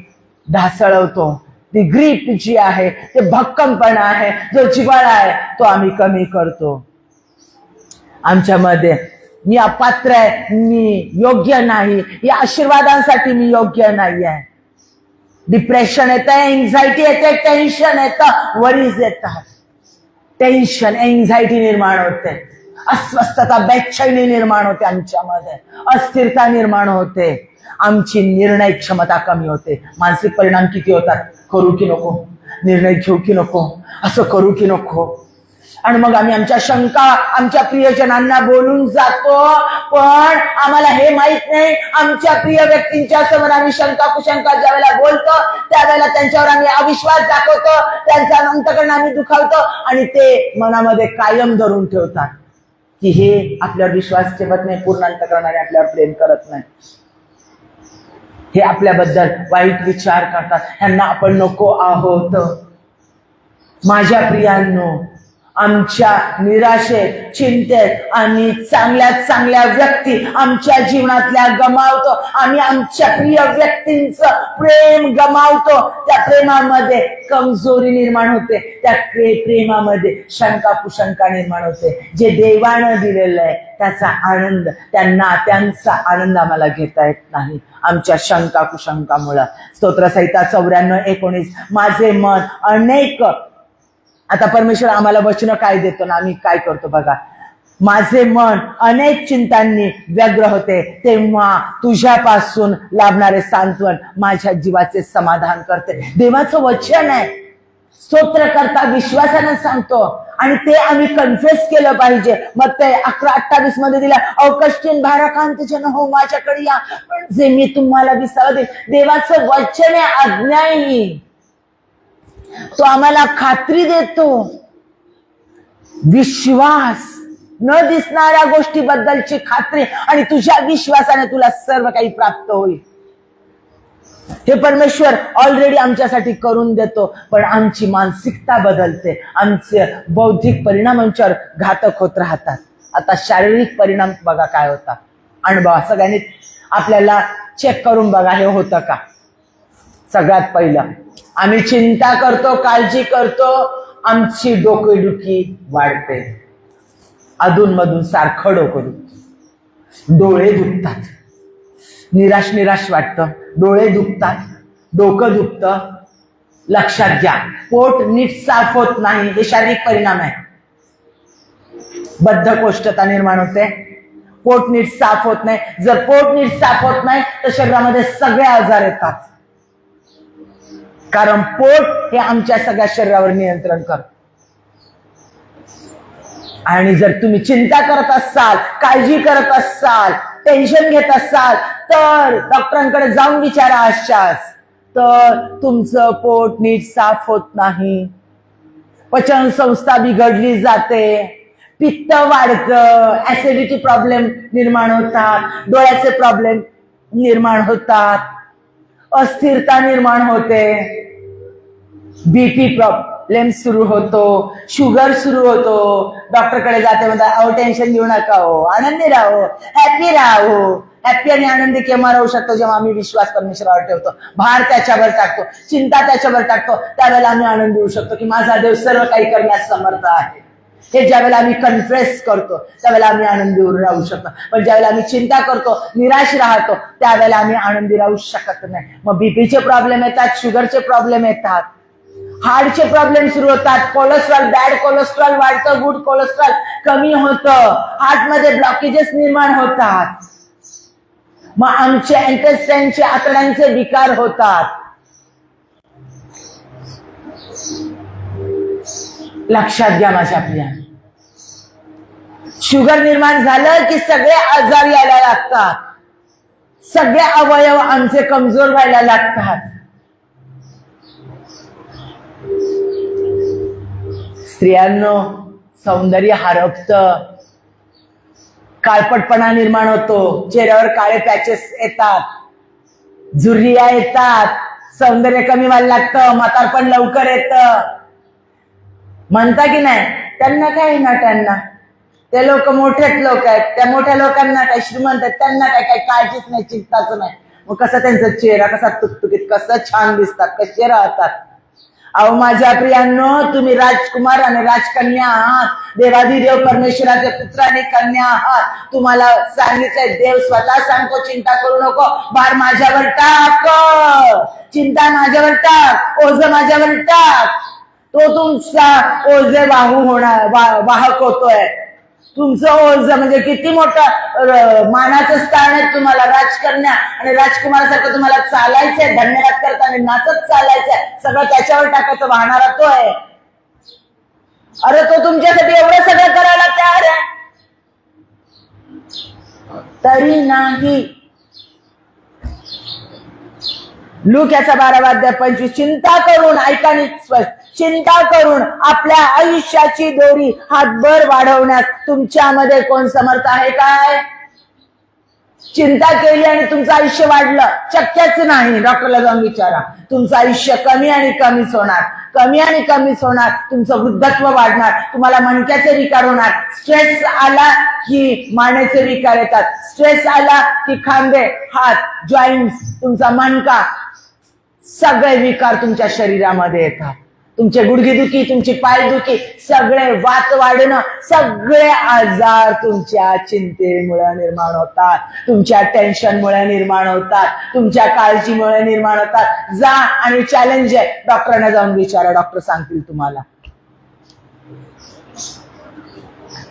ढासळवतो. ती ग्रीप जी आहे, ते भक्कमपणा आहे, जो जिव्हाळा आहे, तो आम्ही कमी करतो. आमच्यामध्ये मी अपात्र आहे, मी योग्य नाही, या आशीर्वादांसाठी मी योग्य नाही आहे. डिप्रेशन येतं, एन्झायटी येते, टेन्शन येतं, वरीज येतात, टेन्शन एन्झायटी निर्माण होते, अस्वस्थता बेचैनी निर्माण होते, आमच्यामध्ये अस्थिरता निर्माण होते, आमची निर्णय क्षमता कमी होते. मानसिक परिणाम किती होतात, करू की नको, निर्णय घेऊ की नको, असं करू की नको, आणि मग आम्ही आमच्या शंका आमच्या प्रियजनांना बोलून जातो, पण आम्हाला हे माहित नाही आमच्या प्रिय व्यक्तींच्या समोर आम्ही शंका कुशंका ज्यावेळेला बोलतो त्यावेळेला त्यांच्यावर आम्ही अविश्वास दाखवतो, त्यांचा अंतःकरण आम्ही दुखावतो आणि ते मनामध्ये कायम धरून ठेवतात की हे आपल्यावर विश्वास ठेवत नाही, पूर्ण अंतःकरणाने आपल्यावर प्रेम करत नाही, हे आपल्याबद्दल वाईट विचार करतात, ह्यांना आपण नको आहोत. माझ्या प्रियांनो, आमच्या निराशेत, चिंतेत आम्ही चांगल्यात चांगल्या व्यक्ती आमच्या जीवनातल्या गमावतो. आम्ही आमच्या प्रिय व्यक्तींचं प्रेम गमावतो. त्या प्रेमामध्ये कमजोरी निर्माण होते, त्या प्रेमामध्ये शंका कुशंका निर्माण होते. जे देवानं दिलेलं आहे त्याचा आनंद त्यांचा आनंद आम्हाला घेता येत नाही आमच्या शंका कुशंकामुळं. स्तोत्रसंहिता 94:19, माझे मन अनेक, आता परमेश्वर आम्हाला वचन काय देतो ना, आम्ही काय करतो बघा, माझे मन अनेक चिंतांनी व्यग्र होते, तेव्हा तुझ्यापासून लाभणारे सांत्वन माझ्या जीवाचे समाधान करते. देवाचं वचन आहे, स्तोत्र करता विश्वासानं सांगतो आणि ते आम्ही कन्फेस केलं पाहिजे. मग ते 11:28 मध्ये दिलं, अवकष्टीन भाराकांत जन हो माझ्याकडे या, म्हणजे मी तुम्हाला विसावा देईन. देवाचं वचन आहे, आज्ञा आहे. तो आम्हाला खात्री देतो, विश्वास, न दिसणाऱ्या गोष्टीबद्दलची खात्री, आणि तुझ्या विश्वासाने तुला सर्व काही प्राप्त होईल. हे परमेश्वर ऑलरेडी आमच्यासाठी करून देतो, पण आमची मानसिकता बदलते, आमचे बौद्धिक परिणाम आमच्यावर घातक होत राहतात. आता शारीरिक परिणाम बघा काय होता, अनुभव सगळ्यांनी आपल्याला चेक करून बघा हे होतं का. सगळ्यात पहिलं, आम्ही चिंता करतो, काळजी करतो, आमची डोकेदुखी वाढते, अधूनमधून सारखं डोकं दुखतं, डोळे दुखतात, निराश वाटतं, डोळे दुखतात, डोकं दुखतं. लक्षात घ्या, पोट नीट साफ होत नाही, हे शारीरिक परिणाम आहे. बद्धकोष्ठता निर्माण होते, पोट नीट साफ होत नाही. जर पोट नीट साफ होत नाही तर शरीरामध्ये सगळे आजार येतात, कारण पोट हे आमच्या सगळ्या शरीरावर नियंत्रण करतं. आणि जर तुम्ही चिंता करत असाल, काळजी करत असाल, टेन्शन घेत असाल, तर डॉक्टरांकडे जाऊन विचारा. अशाच तर तुमचं पोट नीट साफ होत नाही, पचन संस्था बिघडली जाते, पित्त वाढतं, ऍसिडिटी प्रॉब्लेम निर्माण होतात, डोळ्याचे प्रॉब्लेम निर्माण होतात, अस्थिरता निर्माण होते, बीपी प्रॉब्लेम सुरू होतो, शुगर सुरू होतो. डॉक्टरकडे जाते, म्हणतात अहो टेन्शन घेऊ नका हो, आनंदी राहो, हॅपी राहो. हॅपी आणि आनंदी केव्हा राहू शकतो, जेव्हा आम्ही विश्वास परमेश्वरावर ठेवतो, भार त्याच्यावर टाकतो, चिंता त्याच्यावर टाकतो, त्यावेळेला आम्ही आनंदी होऊ शकतो की माझा देव सर्व काही करण्यास समर्थ आहे. हे ज्यावेळेला आम्ही कन्फेस करतो त्यावेळेला आम्ही आनंदी राहू शकतो. पण ज्यावेळेला आम्ही चिंता करतो, निराश राहतो, त्यावेळेला आम्ही आनंदी राहू शकत नाही. मग बीपीचे प्रॉब्लेम येतात, शुगरचे प्रॉब्लेम येतात, हार्टचे प्रॉब्लेम सुरू होतात, कोलेस्ट्रॉल, बॅड कोलेस्ट्रॉल वाढतं, गुड कोलेस्ट्रॉल कमी होतं, हार्टमध्ये ब्लॉकेजेस निर्माण होतात, मग आमचे इंटेस्टाइनचे आतड्यांचे विकार होतात. लक्षात घ्या माझ्या प्रिया, शुगर निर्माण झालं की सगळे आजार यायला लागतात, सगळे अवयव आमचे कमजोर व्हायला लागतात. स्त्रियांनो, सौंदर्य हरपतं, काळपटपणा निर्माण होतो, चेहऱ्यावर काळे पॅचेस येतात, झुर्रिया येतात, सौंदर्य कमी व्हायला लागतं, म्हातारपण लवकर येतं. म्हणता की नाही, त्यांना काय ना, त्यांना ते लोक मोठेच लोक आहेत, त्या मोठ्या लोकांना काय, श्रीमंत आहेत, त्यांना काय काय काळजीच नाही, चिंताच नाही. मग कसं त्यांचा चेहरा कसा तुकतुकीत, कसं छान दिसतात, कसे राहतात. अहो माझ्या प्रियांनो, तुम्ही राजकुमार आणि राजकन्या आहात, देवाधिदेव परमेश्वराचे पुत्र आणि कन्या आहात. तुम्हाला सांगितलंय, देव स्वतः सांगतो, चिंता करू नको, भार माझ्यावर टाक, चिंता माझ्यावर टाक, ओझ माझ्यावर टाक. तो तुमचा ओझे वाहक होतोय. तुमचं ओझ म्हणजे किती मोठं मानाचं स्थान आहे तुम्हाला, राजकन्या आणि राजकुमारासारखं तुम्हाला चालायचंय, धन्यवाद करता आणि नाचत चालायचंय, सगळं त्याच्यावर टाकायचं, वाहणारा तो आहे. अरे तो तुमच्यासाठी एवढं सगळं करायला तयार आहे, तरी नाही. लूक याचा 12:25, चिंता करून, ऐका चिंता करून आपल्या आयुष्याची दोरी हातभर वाढवण्यास तुमच्यामध्ये कोण समर्थ आहे काय? चिंता केली आणि तुमचं आयुष्य वाढलं, शक्यच नाही. डॉक्टरला जाऊन विचारा, तुमचं आयुष्य कमी आणि कमीच होणार, कमी आणि कमीच होणार. तुमचं वृद्धत्व वाढणार, तुम्हाला मणक्याचे विकार होणार, स्ट्रेस आला की मानेचे विकार येतात, स्ट्रेस आला की खांदे, हात, जॉईंट्स, तुमचा मणका, सगळे विकार तुमच्या शरीरामध्ये येतात. तुमचे गुडघेदुखी, तुमची पायदुखी, सगळे वात वाढणं, सगळे आजार तुमच्या चिंतेमुळे निर्माण होतात, तुमच्या टेन्शनमुळे निर्माण होतात, तुमच्या काळजीमुळे निर्माण होतात. जा आणि चॅलेंज आहे, डॉक्टरांना जाऊन विचारा, डॉक्टर सांगतील तुम्हाला.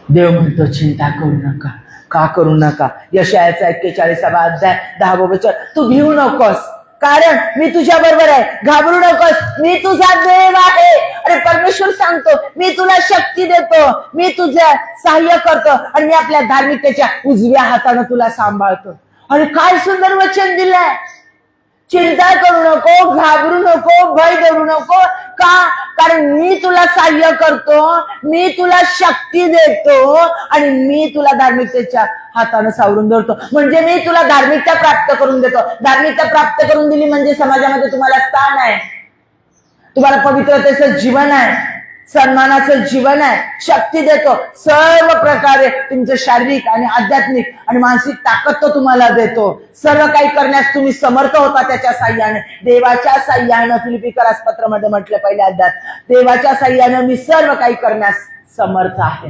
देव म्हणतो चिंता करू नका. का करू नका? यशायाचा 41वा अध्याय 10वा वचन, तू भिवू नकोस, कारण मी तुझ्या बरोबर आहे, घाबरू नकोस, मी तुझा देव आहे. अरे परमेश्वर सांगतो, मी तुला शक्ती देतो, मी तुझं सहाय्य करतो आणि मी आपल्या धार्मिकतेच्या उजव्या हाताने तुला सांभाळतो. अरे काय सुंदर वचन दिलंय. चिंता करू नको, घाबरू नको, भय धरू नको. का? कारण मी तुला सहाय्य करतो, मी तुला शक्ती देतो आणि मी तुला धार्मिकतेच्या हाताने सावरून धरतो. म्हणजे मी तुला धार्मिकता प्राप्त करून देतो. धार्मिकता प्राप्त करून दिली म्हणजे समाजामध्ये तुम्हाला स्थान आहे, तुम्हाला पवित्रतेचं जीवन आहे, सन्मानाचं जीवन आहे, शक्ती देतो. सर्व प्रकारे तुमचं शारीरिक आणि आध्यात्मिक आणि मानसिक ताकद तो तुम्हाला देतो. सर्व काही करण्यास तुम्ही समर्थ होता त्याच्या साह्याने, देवाच्या साह्यानं. फिलिपिकरास पत्रामध्ये म्हटलं पहिल्या अध्यायात, देवाच्या साह्यानं मी सर्व काही करण्यास समर्थ आहे.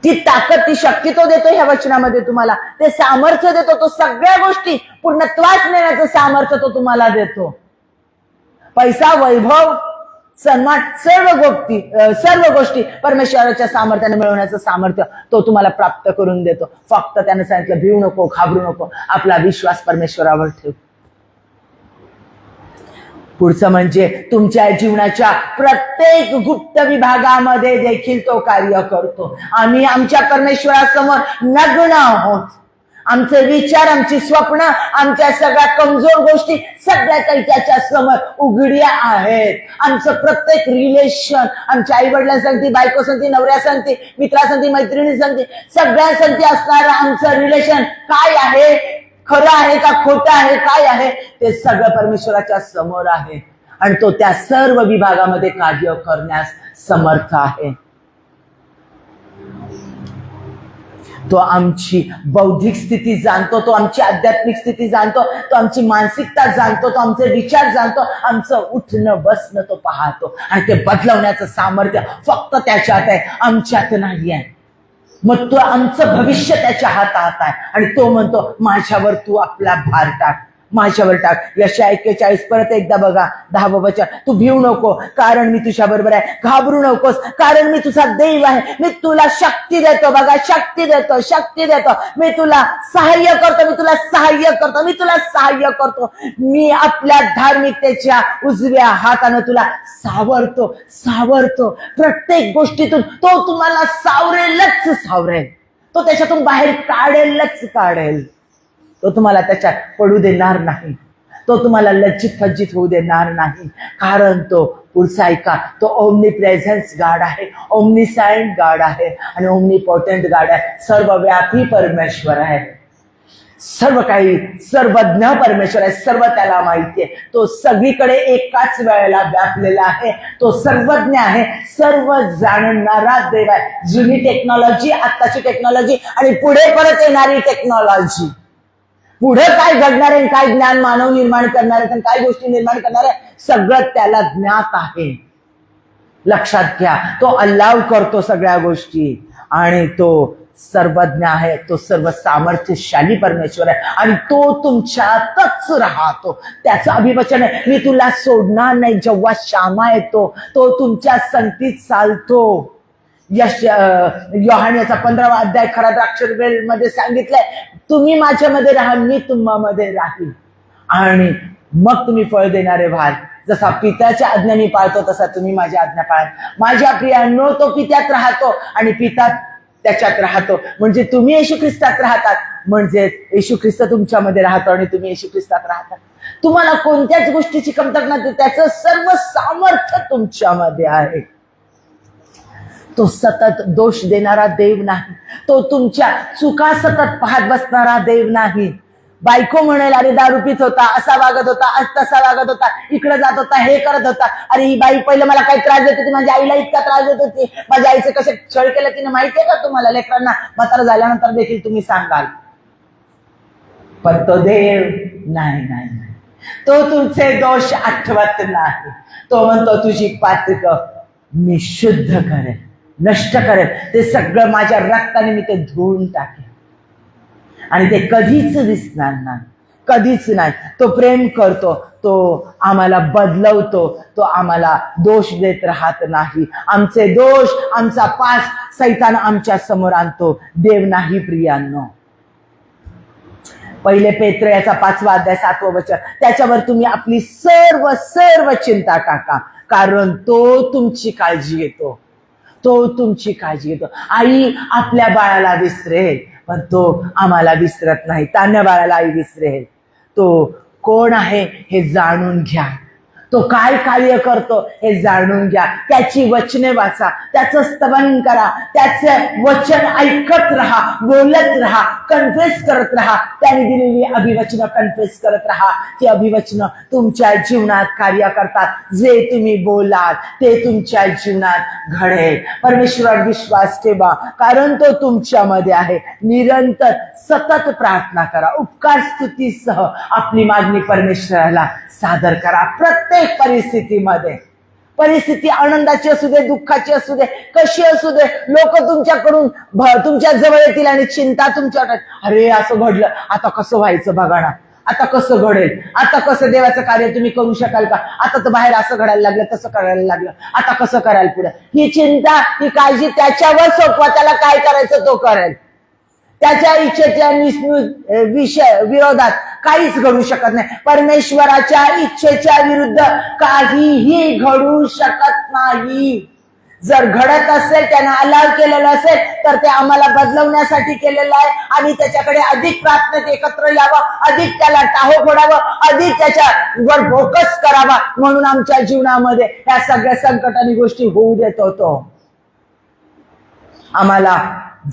ती ताकद, ती शक्ती तो देतो ह्या वचनामध्ये तुम्हाला. ते सामर्थ्य देतो, तो सगळ्या गोष्टी पूर्णत्वास नेण्याचं सामर्थ्य तो तुम्हाला देतो. पैसा, वैभव, सन्मान, सर्व गोष्टी परमेश्वराच्या सामर्थ्याने मिळवण्याचं सामर्थ्य तो तुम्हाला प्राप्त करून देतो. फक्त त्याने सांगितलं, भिवू नको, घाबरू नको, आपला विश्वास परमेश्वरावर ठेव. पुढचं म्हणजे तुमच्या जीवनाच्या प्रत्येक गुप्त विभागामध्ये देखील तो कार्य करतो. आम्ही आमच्या परमेश्वरासमोर नग्न आहोत. आमचे विचार, आमची स्वप्न, आमच्या सगळ्या कमजोर गोष्टी सगळ्या काही त्याच्या समोर उघड्या आहेत. आमचं प्रत्येक रिलेशन, आमच्या आई वडिलांसंगती, बायको संगती, नवऱ्या संगती, मित्रासंगती, मैत्रिणी संगती, सगळ्या संगती असणारं आमचं रिलेशन काय आहे, खरं आहे का खोटं आहे, काय आहे, ते सगळं परमेश्वराच्या समोर आहे आणि तो त्या सर्व विभागामध्ये कार्य करण्यास समर्थ आहे. तो आमची बौद्धिक स्थिती जाणतो, तो आमची आध्यात्मिक स्थिती जाणतो, तो आमची मानसिकता जाणतो, तो आमचे विचार जाणतो, आमचं उठणं बसणं तो पाहतो आणि ते बदलवण्याचं सामर्थ्य फक्त त्याच्यात आहे, आमच्यात नाही आहे. मग तो आमचं भविष्य त्याच्या हातात आहे आणि तो म्हणतो, माझ्यावर तू आपला भार टाक, माझ्यावर टाक. यशाया 41 परत एकदा बघा, 10वं वचन, तू भिवू नको कारण मी तुझ्या बरोबर आहे, घाबरू नकोस कारण मी तुझा देव आहे, मी तुला शक्ती देतो. बघा, शक्ती देतो, शक्ती देतो, मी तुला सहाय्य करतो, मी तुला सहाय्य करतो, मी तुला सहाय्य करतो. मी आपल्या धार्मिकतेच्या उजव्या हाताने तुला सावरतो, सावरतो. प्रत्येक गोष्टीतून तो तुम्हाला सावरेलच सावरेल, तो त्याच्यातून बाहेर काढेलच काढेल. तो तुम्हाला त्याच्यात पडू देणार नाही, तो तुम्हाला लज्जित फज्जित होऊ देणार नाही. कारण तो पुढचा ऐका, तो ओमनी प्रेझेन्स गाड आहे, ओमनीसायंट गाड आहे आणि ओमनीपोटेंट गाड आहे. सर्वव्यापी परमेश्वर आहे, सर्व काही सर्वज्ञ परमेश्वर आहे, सर्व त्याला माहिती आहे. तो सगळीकडे एकाच वेळेला व्यापलेला आहे, तो सर्वज्ञ आहे, सर्व जाणणारा देव आहे. जुनी टेक्नॉलॉजी, आत्ताची टेक्नॉलॉजी आणि पुढे परत येणारी टेक्नॉलॉजी, पुढे काय घडणार आहे, काय ज्ञान मानव निर्माण करणार आहे, काय गोष्टी निर्माण करणार आहे, सगळं त्याला ज्ञात आहे. लक्षात घ्या, तो अल्लाव करतो सगळ्या गोष्टी आणि तो सर्वज्ञ आहे, तो सर्व सामर्थ्यशाली परमेश्वर आहे आणि तो तुमच्यातच राहतो. त्याचं अभिवचन आहे, मी तुला सोडणार नाही. जेव्हा श्यामा येतो तो तुमच्या संगतीत चालतो. योहान याचा 15वा अध्याय खरा द्राक्षवेल मध्ये सांगितलंय, तुम्ही माझ्यामध्ये राहा, मी तुम्हामध्ये राहील आणि मग तुम्ही फळ देणारे व्हाल. जसा पित्याच्या आज्ञा मी पाळतो तसा तुम्ही माझ्या आज्ञा पाळाल. माझ्या प्रियांनो, तो पित्यात राहतो आणि पिता त्याच्यात राहतो. म्हणजे तुम्ही येशू ख्रिस्तात राहतात, म्हणजे येशू ख्रिस्त तुमच्यामध्ये राहतो आणि तुम्ही येशू ख्रिस्तात राहतात. तुम्हाला कोणत्याच गोष्टीची कमतरता नाही, त्याचं सर्व सामर्थ्य तुमच्यामध्ये आहे. तो सतत दोष देणारा देव नाही, तो तुमच्या चुका सतत पाहत बसणारा देव नाही. बायको म्हणेल, अरे दारू पित होता, असा वागत होता, तसा वागत होता, इकडे जात होता, हे करत होता, अरे ही बाई पहिलं मला काही त्रास देत होती, माझ्या आईला इतका त्रास देत होती, माझ्या आईचं कसं छळ केलं तिने माहितीये का तुम्हाला? लेकरांना म्हातारं झाल्यानंतर देखील तुम्ही सांगाल. पण तो देव नाही, नाही, नाही, तो तुमचे दोष आठवत नाही. तो म्हणतो, तुझी पातक मी शुद्ध करेल, नष्ट करेल, ते सगळं माझ्या रक्ताने मी ते धुवून टाकेल आणि ते कधीच दिसणार नाही, कधीच नाही. तो प्रेम करतो, तो आम्हाला बदलवतो, तो आम्हाला दोष देत राहत नाही. आमचे दोष, आमचा पास सैतान आमच्या समोर आणतो, देव नाही. प्रियांनो, पहिले पेत्र याचा 5वा अध्याय 7वं वचन, त्याच्यावर तुम्ही आपली सर्व सर्व चिंता टाका, कारण तो तुमची काळजी घेतो. तो तुमची काळजी घेतो. आई आपल्या बाळाला विसरेल, पण तो आम्हाला विसरत नाही. तान्ह्या बाळाला आई विसरेल. तो कोण आहे हे जाणून घ्या. तो काय कार्य करतो हे जाणून घ्या. त्याची वचने वाचा, त्याचं स्तवन करा, त्याचं वचन ऐकत राहा, बोलत राहा, कन्फेस करत राहा. त्याने दिलेली अभिवचनं कन्फेस करत राहा. ती अभिवचनं तुमच्या जीवनात कार्य करतात. जे तुम्ही बोलाल ते तुमच्या जीवनात घडेल. परमेश्वरावर विश्वास ठेवा, कारण तो तुमच्यामध्ये आहे. निरंतर सतत प्रार्थना करा. उपकार स्तुतीसह आपली मागणी परमेश्वराला सादर करा. प्रत्येक परिस्थितीमध्ये, परिस्थिती आनंदाची असू दे, दुःखाची असू दे, कशी असू दे, लोक तुमच्याकडून तुमच्या जवळ येतील आणि चिंता तुमच्याकडे, अरे असं घडलं, आता कसं व्हायचं बघा ना, आता कसं घडेल, आता कसं देवाचं कार्य तुम्ही करू शकाल का, आता तर बाहेर असं घडायला लागलं, तसं करायला लागलं, आता कसं करायला पुढे. ही चिंता, ही काळजी त्याच्यावर सोपवा. त्याला काय करायचं तो करेल. त्याच्या इच्छेच्या विरोधात काहीच घडू शकत नाही. परमेश्वराच्या इच्छेच्या विरुद्ध काहीही घडू शकत नाही. जर घडत असेल, त्यानं अलाव केलेलं असेल, तर ते आम्हाला बदलवण्यासाठी केलेलं आहे. आणि त्याच्याकडे अधिक प्रार्थनेत एकत्र यावं, अधिक त्याला टाहो फोडावं, अधिक त्याच्यावर फोकस करावा, म्हणून आमच्या जीवनामध्ये या सगळ्या संकट आणि गोष्टी होऊ देत होतो. आम्हाला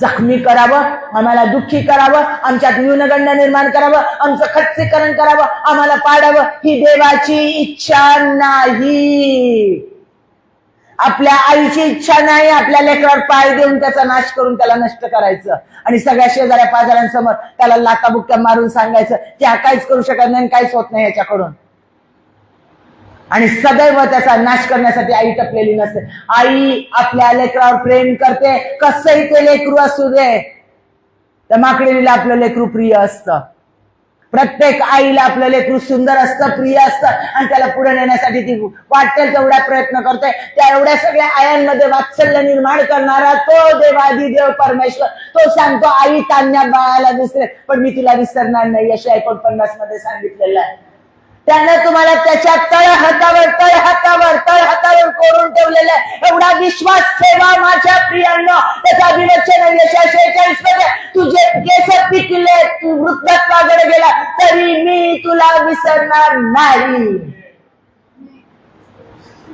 जखमी करावं, आम्हाला दुःखी करावं, आमच्यात न्यूनगंड निर्माण करावं, आमचं खच्चीकरण करावं, आम्हाला पाडावं, ही देवाची इच्छा नाही. आपल्या आईची इच्छा नाही आपल्या लेकरावर पाय देऊन त्याचा नाश करून त्याला नष्ट करायचं आणि सगळ्या शेजाऱ्या पाजाऱ्यांसमोर त्याला लाथाबुक्क्या मारून सांगायचं की हा काहीच करू शकत नाही, काहीच होत नाही याच्याकडून. आणि सदैव त्याचा नाश करण्यासाठी आई टपलेली नसते. आई आपल्या लेकरावर प्रेम करते, कसंही ते लेकरू असू दे. त्या माकडीला आपलं लेकरू प्रिय असतं. प्रत्येक आईला आपलं लेकरू सुंदर असतं, प्रिय असतं आणि त्याला पुढे नेण्यासाठी ती वाटेल तेवढा प्रयत्न करते. त्या एवढ्या सगळ्या आयांमध्ये वात्सल्य निर्माण करणारा तो देवादिदेव परमेश्वर, तो सांगतो आई तान्ह्या बाळाला विसरेल, पण मी तुला विसरणार नाही. यशाया 49 मध्ये सांगितलेलं आहे. त्यानं तुम्हाला त्याच्या तळहातावर कोरून ठेवलेलं आहे. एवढा विश्वास ठेवा माझ्या प्रियांनो. त्याचा विवचन यशाया 46 मध्ये, तुझे केस पिकले, तू वृद्धत्वाकडे गेला, तरी मी तुला विसरणार नाही.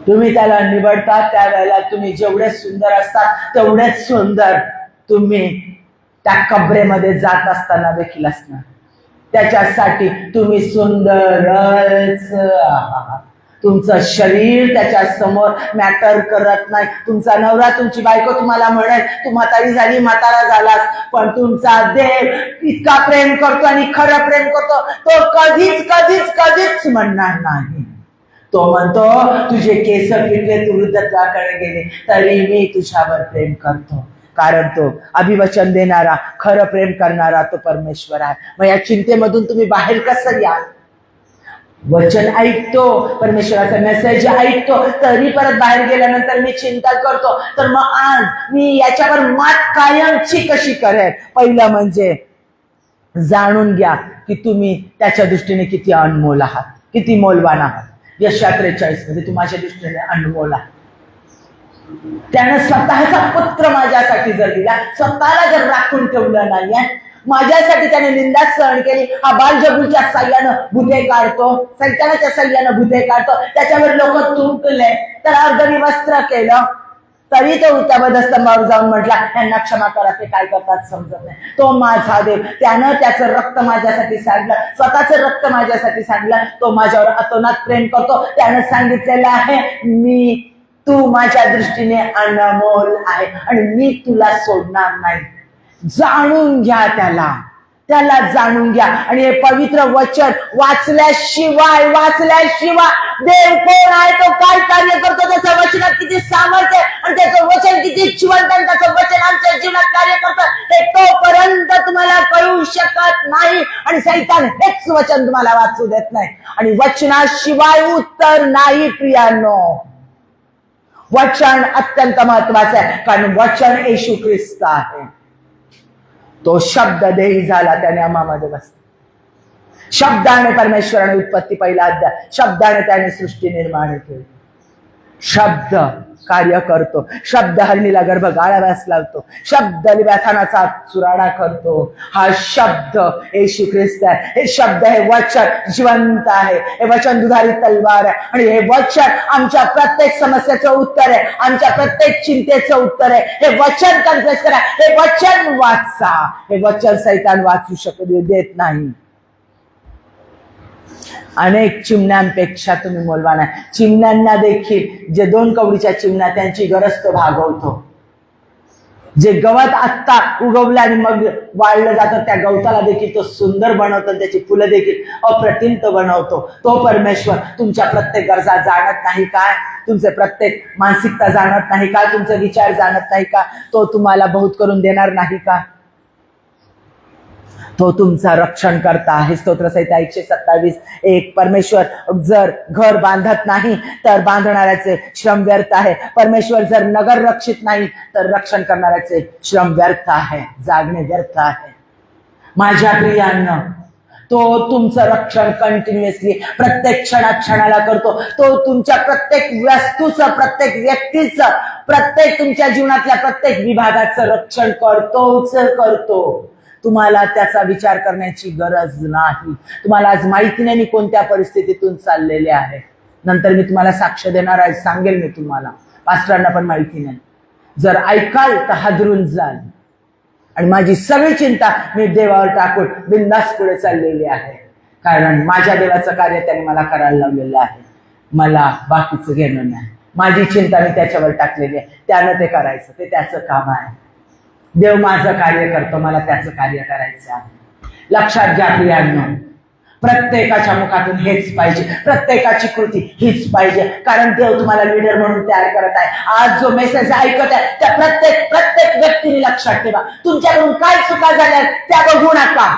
तुम्ही त्याला निवडता त्यावेळेला तुम्ही जेवढे सुंदर असतात तेवढेच सुंदर तुम्ही त्या कबरेमध्ये जात असताना देखील असणार. त्याच्यासाठी तुम्ही सुंदरच. तुमचं शरीर त्याच्या समोर मॅटर करत नाही. तुमचा नवरा, तुमची बायको तुम्हाला म्हणेल तू म्हातारी झाली, म्हातारा झालास, पण तुमचा देव इतका प्रेम करतो आणि खरं प्रेम करतो, तो कधीच कधीच कधीच म्हणणार नाही. तो म्हणतो तुझे केस पिकले, तू वृद्धत्वाकडे गेले, तरी मी तुझ्यावर प्रेम करतो. कारण तो अभिवचन देणारा, खरं प्रेम करणारा तो परमेश्वर आहे. मग या चिंतेमधून तुम्ही बाहेर कसं याल? वचन ऐकतो, परमेश्वराचा मेसेज ऐकतो, तरी परत बाहेर गेल्यानंतर मी चिंता करतो. तर मग आज मी याच्यावर मात कायमची कशी करेल? पहिलं म्हणजे जाणून घ्या की तुम्ही त्याच्या दृष्टीने किती अनमोल आहात, किती मौल्यवान आहात. यशाया 43 मध्ये तू माझ्या दृष्टीने अनमोल आहात. त्यानं स्वतःचा पुत्र माझ्यासाठी जर दिला, स्वतःला जर राखून ठेवलं नाहीये, माझ्यासाठी त्याने निंदा सहन केली. हा बालजबूच्या साह्यानं भूते काढतो, सैतानाच्या साह्यानं भूते काढतो, त्याच्यावर लोक तुंकले, तर अर्धविवस्त्र केलं, तरी तो त्या वधस्तंभावर जाऊन म्हटला यांना क्षमा करा, ते काय करतात समजत नाही. तो माझा देव, त्यानं त्याचं रक्त माझ्यासाठी सांडलं, स्वतःचं रक्त माझ्यासाठी सांडलं. तो माझ्यावर अतोनात प्रेम करतो. त्यानं सांगितलेलं आहे मी, तू माझ्या दृष्टीने अनमोल आहे आणि मी तुला सोडणार नाही. जाणून घ्या त्याला जाणून घ्या. आणि हे पवित्र वचन वाचल्याशिवाय देव कोण आहे, तो काय कार्य करतो, त्याचं वचनात किती सामर्थ्य आहे आणि त्याचं वचन किती जिवंत आहे, त्याचं वचन आमच्या जीवनात कार्य करतं, हे तोपर्यंत तुम्हाला कळू शकत नाही. आणि सैतान हेच वचन तुम्हाला वाचू देत नाही. आणि वचनाशिवाय उत्तर नाही प्रियांनो. वचन अत्यंत महत्वाचं आहे, कारण वचन येशू ख्रिस्त आहे. तो शब्द देही झाला, त्याने आम्हामध्ये बसला. शब्दाने परमेश्वराने उत्पत्ती पहिला अध्याय, शब्दाने त्याने सृष्टी निर्माण केली. शब्द कार्य करतो. शब्द हरणीला गर्भ गाळाव्यास लावतो. शब्द लिव्याथानाचा चुराडा करतो. हा शब्द येशू ख्रिस्त आहे. हे शब्द, हे वचन जिवंत आहे. हे वचन दुधारी तलवार आहे. आणि हे वचन आमच्या प्रत्येक समस्येचं उत्तर आहे. आमच्या प्रत्येक चिंतेचं उत्तर आहे. हे वचन कन्फेस करा. हे वचन वाचा. हे वचन सैतान वाचू देत नाही. अनेक चिमण्यांपेक्षा तुम्ही मोलवान आहे. चिमण्यांना देखील जे 2 कवडीच्या चिमण्या त्यांची गरज तो भागवतो. जे गवत आत्ता उगवलं आणि मग वाळलं जातं त्या गवताला देखील तो सुंदर बनवतो. त्याची फुलं देखील अप्रतिम तो बनवतो. तो परमेश्वर तुमच्या प्रत्येक गरजा जाणत नाही काय? तुमचे प्रत्येक मानसिकता जाणत नाही का? तुमचे विचार जाणत नाही का? तो तुम्हाला बहुत करून देणार नाही का? तो तुमचा रक्षण करता आहे. स्तोत्रसंहिता 127:1. परमेश्वर जर घर बांधत नाही तर बांधणाऱ्याचे श्रम व्यर्थ आहे. परमेश्वर जर नगर रक्षित नाही तर रक्षण करणाऱ्याचे श्रम व्यर्थ आहे. जागणे व्यर्थ आहे. माझ्या प्रियांनो, तो तुमचं रक्षण कंटिन्युअसली प्रत्येक क्षणाला करतो. तो तुमच्या प्रत्येक वस्तूचं, प्रत्येक व्यक्तीचं, प्रत्येक तुमच्या जीवनातल्या प्रत्येक विभागाचं रक्षण करतो. तुम्हाला त्याचा विचार करण्याची गरज नाही. तुम्हाला आज माहिती नाही मी कोणत्या परिस्थितीतून चाललेले आहे. नंतर मी तुम्हाला साक्ष देणार आहे, सांगेल मी तुम्हाला. पास्टरांना पण माहिती नाही. जर ऐकाल तर हादरून जाल. आणि माझी सगळी चिंता मी देवावर टाकून बिनधास्त पुढे चाललेली आहे. कारण माझ्या देवाचं कार्य त्याने मला करायला लावलेलं आहे. मला बाकीचं घेणं नाही. माझी चिंता मी त्याच्यावर टाकलेली आहे. त्यानं ते करायचं, ते त्याचं काम आहे. देव माझं कार्य करतो, मला त्याचं कार्य करायचं आहे. लक्षात घ्या प्रियांनो, प्रत्येकाच्या मुखातून हेच पाहिजे. प्रत्येकाची कृती हीच पाहिजे. कारण देव तुम्हाला लीडर म्हणून तयार करत आहे. आज जो मेसेज ऐकत आहे त्या प्रत्येक व्यक्तीने लक्षात ठेवा. तुमच्याकडून काय चुका झाल्या त्या बघू नका.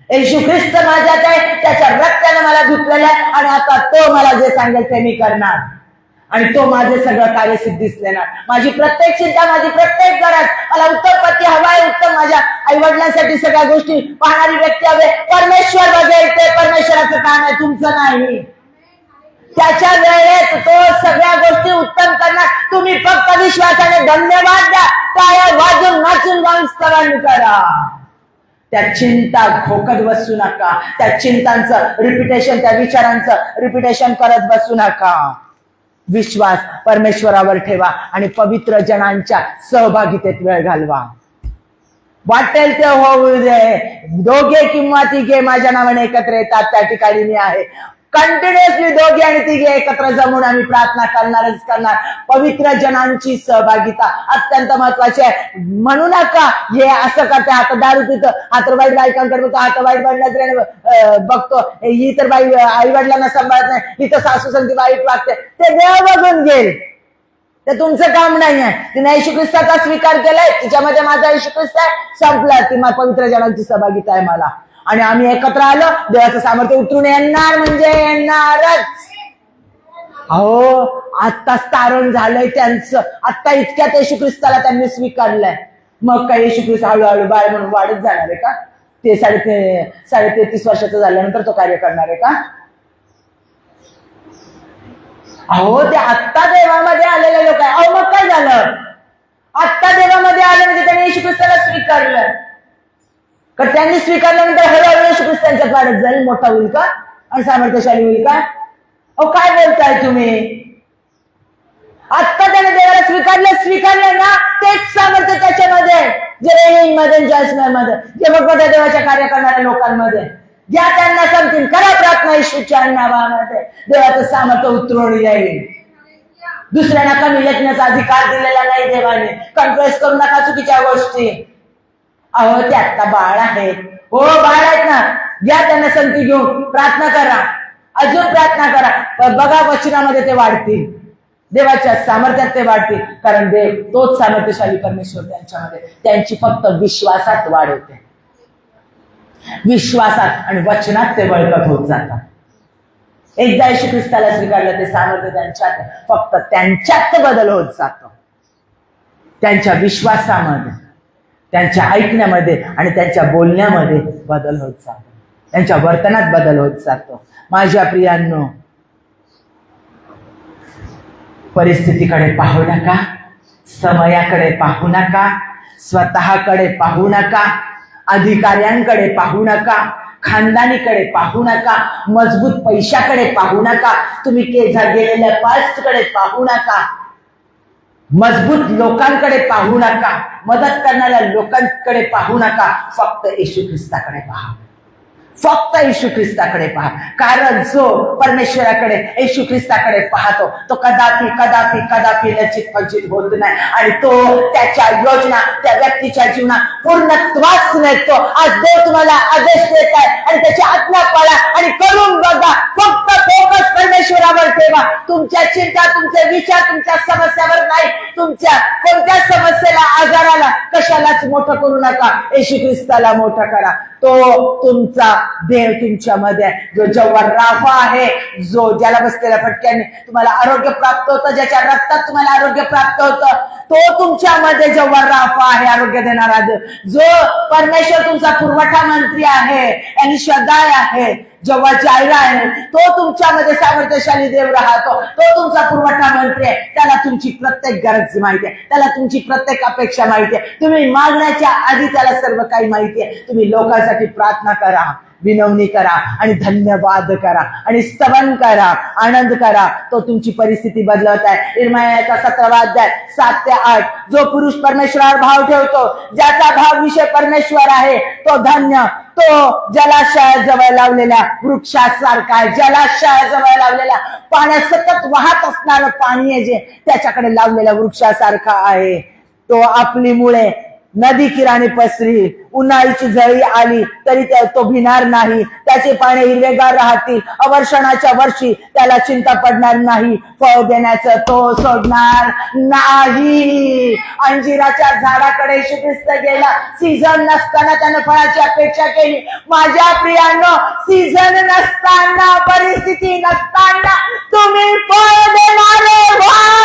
येशू ख्रिस्त माझ्यात आहे, त्याच्या रक्ताने मला धुतलेलं आहे आणि आता तो मला जे सांगेल ते मी करणार. आणि तो माझे सगळं कार्यसिद्धीस देणार. माझी प्रत्येक चिंता, माझी प्रत्येक गरज, मला उत्तम पती हवाय, उत्तम माझ्या आई वडिलांसाठी सगळ्या गोष्टी पाहणारी व्यक्ती हवे. परमेश्वर बघेल, ते परमेश्वराचं काम आहे, तुमचं नाही. त्याच्या वेळेत तो सगळ्या गोष्टी उत्तम करणार. तुम्ही फक्त विश्वासाने धन्यवाद द्या. टाळ्या वाजून नाचून गाऊन स्तवन करा. त्या चिंता खोकत बसू नका. त्या चिंतांचं रिपिटेशन, त्या विचारांचं रिपिटेशन करत बसू नका. विश्वास परमेश्वरावर ठेवा आणि पवित्र जनांच्या सहभागितेत वेळ घालवा. वाटेल ते होऊ दे. 2 किंवा 3 माझ्या नावाने एकत्र येतात त्या ठिकाणी मी आहे. कंटिन्युअसली 2 आणि 3 एकत्र जमून आम्ही प्रार्थना करणार. पवित्र जनांची सहभागिता अत्यंत महत्वाची आहे. म्हणू नका हे असं करते, आता दारू पितो, आता वाईट बायकांकडे बघतो, आता वाईट नजरेने बघतो, ही तर बाई आई वडिलांना सांभाळत नाही, ही तर सासू संगती वाईट वागते. ते देव बघून घेईल. ते तुमचं काम नाही आहे. तिने येशू ख्रिस्ताचा स्वीकार केलाय, तिच्यामध्ये माझा येशू ख्रिस्त आहे, संपला. ती पवित्र जनांची सहभागिता आहे मला. आणि आम्ही एकत्र आलो, देवाचं सामर्थ्य उतरून येणार म्हणजे येणारच. अहो, आत्ताच तारण झालंय त्यांचं. आत्ता इतक्यात येशू ख्रिस्ताला त्यांनी स्वीकारलंय. मग काय येशू ख्रिस्त हळूहळू बाळ म्हणून वाढत जाणार आहे का? ते 33 वर्षाचं झाल्यानंतर तो कार्य करणार आहे का? अहो, ते आत्ता देवामध्ये आलेले लोक आहे. अहो, मग काय झालं? आत्ता देवामध्ये आले म्हणजे त्यांनी येशू ख्रिस्ताला स्वीकारलं. का त्यांनी स्वीकारल्यानंतर हळूहळू येशू ख्रिस्त त्यांच्यात वाढत जाईल, मोठा होईल का आणि सामर्थ्यशाली होईल का? अहो, काय बोलताय तुम्ही? आत्ता त्याने देवाला स्वीकारलं ना, तेच सामर्थ्य त्याच्यामध्ये, जे रेनिंगमध्ये, जॉयसमध्ये, जे मोठमोठ्या देवाच्या कार्य करणाऱ्या लोकांमध्ये. ज्या त्यांना सांगतील करा प्रार्थना येशूच्या नावामध्ये, देवाचं सामर्थ्य उतरवून येईल. दुसऱ्यांना कमी लेखण्याचा अधिकार दिलेला नाही देवाने. कन्फ्युज करू नका चुकीच्या गोष्टी. अहो, ते आत्ता बाळ आहेत. हो, बाळ आहेत ना, घ्या त्यांना संगती घेऊन प्रार्थना करा, अजून प्रार्थना करा. बघा वचनामध्ये ते वाढतील, देवाच्या सामर्थ्यात ते वाढतील. कारण देव तोच सामर्थ्यशाली परमेश्वर त्यांच्यामध्ये, त्यांची फक्त विश्वासात वाढ होते. विश्वासात आणि वचनात ते बळकट होत जातात. एकदा येशू ख्रिस्ताला स्वीकारलं, ते सामर्थ्य त्यांच्यात, फक्त त्यांच्यात बदल होत जातो. त्यांच्या विश्वासामध्ये, त्यांच्या ऐकण्यामध्ये आणि त्यांच्या बोलण्यामध्ये बदल होत जातो. त्यांच्या वर्तनात बदल होत जातो. माझ्या प्रियांनो, परिस्थितीकडे पाहू नका, समयाकडे पाहू नका, स्वतःकडे पाहू नका, अधिकाऱ्यांकडे पाहू नका, खानदानीकडे पाहू नका, मजबूत पैशाकडे पाहू नका, तुम्ही गेलेल्या पास्टकडे पाहू नका, मजबूत लोकांकडे पाहू नका, मदत करणाऱ्या लोकांकडे पाहू नका. फक्त येशू ख्रिस्ताकडे पहा, फक्त येशू ख्रिस्ताकडे पहा. कारण जो परमेश्वराकडे, येशू ख्रिस्ताकडे पाहतो तो कदापि कदापि कदापि लज्जित फज्जित होत नाही, आणि तो त्याच्या योजना त्या व्यक्तीच्या जीवनात पूर्णत्वास नेतो. आज देव तुम्हाला आदेश देत आहे आणि त्याची आज्ञा पाळा आणि करून बघा. फक्त फोकस परमेश्वरावर ठेवा. तुमच्या चिंता, तुमचे विचार तुमच्या समस्यावर नाही, तुमच्या कोणत्या समस्येला, आजाराला, कशालाच मोठं करू नका. येशू ख्रिस्ताला मोठं करा. तो तुमचा देव तुमच्यामध्ये, जो जव्हार राफा आहे, जो ज्याला बसलेल्या फटक्याने तुम्हाला आरोग्य प्राप्त होतं, ज्याच्या रक्तात तुम्हाला आरोग्य प्राप्त होतं, तो तुमच्यामध्ये जव्हार राफा आहे, आरोग्य देणारा देव. जो परमेश्वर तुमचा पुरवठा मंत्री आहे, आणि शदाय आहे, जेव्हा जायरा आहे, तो तुमच्यामध्ये सामर्थ्यशाली देव राहतो. तो तुमचा पुरवठा मंत्री आहे. त्याला तुमची प्रत्येक गरज माहिती आहे, त्याला तुमची प्रत्येक अपेक्षा माहिती आहे. तुम्ही मागण्याच्या आधी त्याला सर्व काही माहिती आहे. तुम्ही लोकांसाठी प्रार्थना करा, विनवणी करा आणि धन्यवाद करा आणि स्तवन करा, आनंद करा. तो तुमची परिस्थिती बदलत आहे. इर्मयाचा 17वा अध्याय 7 ते 8. जो पुरुष परमेश्वरावर भाव ठेवतो, ज्याचा भाव विषय परमेश्वर आहे, तो धन्य. तो जलाशयाजवळ लावलेल्या वृक्षासारखा आहे. जलाशयाजवळ लावलेल्या पाण्यात सतत वाहत असणारं पाणी आहे, जे त्याच्याकडे लावलेल्या वृक्षासारखा आहे. तो आपली मुळे नदी किराणी पसरी, उन्हाळीची झळी आली तरी तो भिणार नाही. त्याचे पाने हिरवेगार राहतील. अवर्षणाच्या वर्षी त्याला चिंता पडणार नाही. फळ देण्याचं तो सोडणार नाही. अंजिराच्या झाडाकडे येशू ख्रिस्त गेला. सीझन नसताना त्याने फळाची अपेक्षा केली. माझ्या प्रियांनो, सीझन नसताना, परिस्थिती नसताना तुम्ही फळ देणारे व्हाल.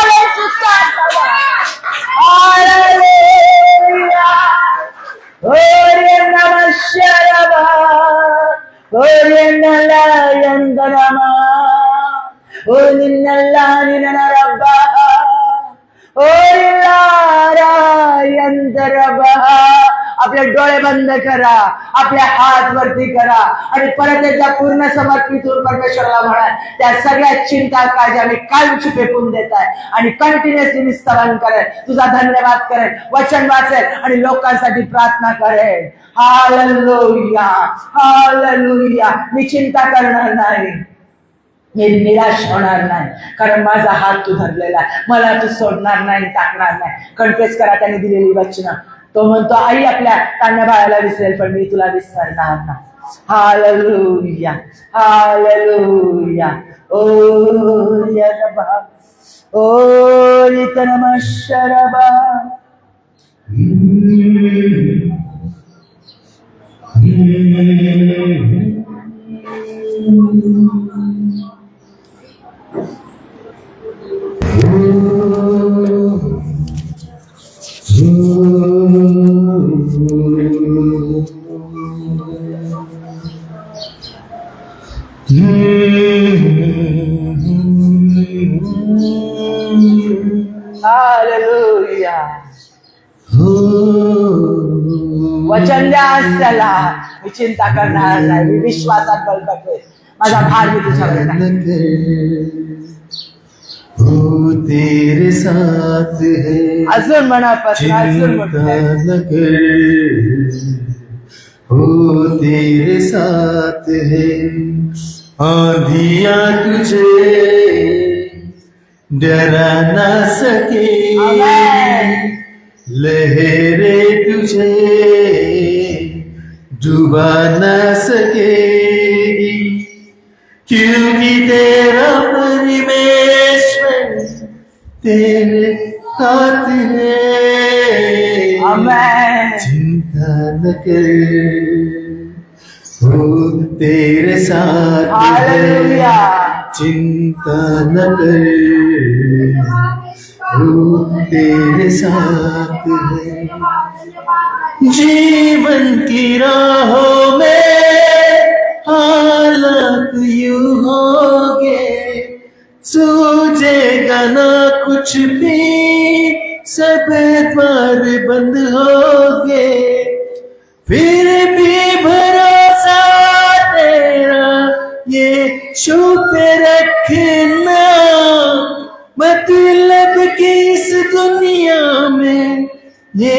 आपले डोळे बंद करा, आपले हात वरती करा आणि परत एकदा पूर्ण समर्पित होऊन परमेश्वराला म्हणा, त्या सगळ्या चिंता काळजी मी कायमची फेकून देत आहे आणि कंटिन्युअसली मी स्तवन करेन, तुझा धन्यवाद करेन, वचन वाचेल आणि लोकांसाठी प्रार्थना करेन. Hallelujah, hallelujah. मी चिंता करणार नाही, मी निराश होणार नाही, कारण माझा हात तू धरलेला आहे. मला तू सोडणार नाही, टाकणार नाही. कन्फेस करा त्याने दिलेली वचनं. तो म्हणतो, आई आपल्या तान्या बाळाला विसरेल पण मी तुला विसरणार नाही. Hallelujah, hallelujah. ओ यरबा, ओ इतनमशरबा. हालेलुया. वचन द्या त्याला, मी चिंता करणार नाही, मी विश्वासात बळकटे, माझा भार मी तुझ्यावर हो तेरे साथ है. अजून मनापासून अजून हो तेरे साथ है. आंधियां तुझे डरा ना सके, लहरें तुझे डुबा ना सकेगी, क्योंकि तेरा परमेश्वर तेरे साथ है. चिंता न कर, हो तेरे साथ है. चिंता न कर, हो तेरे साथ है. जीवन की राहों में जाना कुछ भी, सब द्वार बंद हो गए, फिर भी भरोसा तेरा ये छुप रखना, मतलब कि इस दुनिया में ये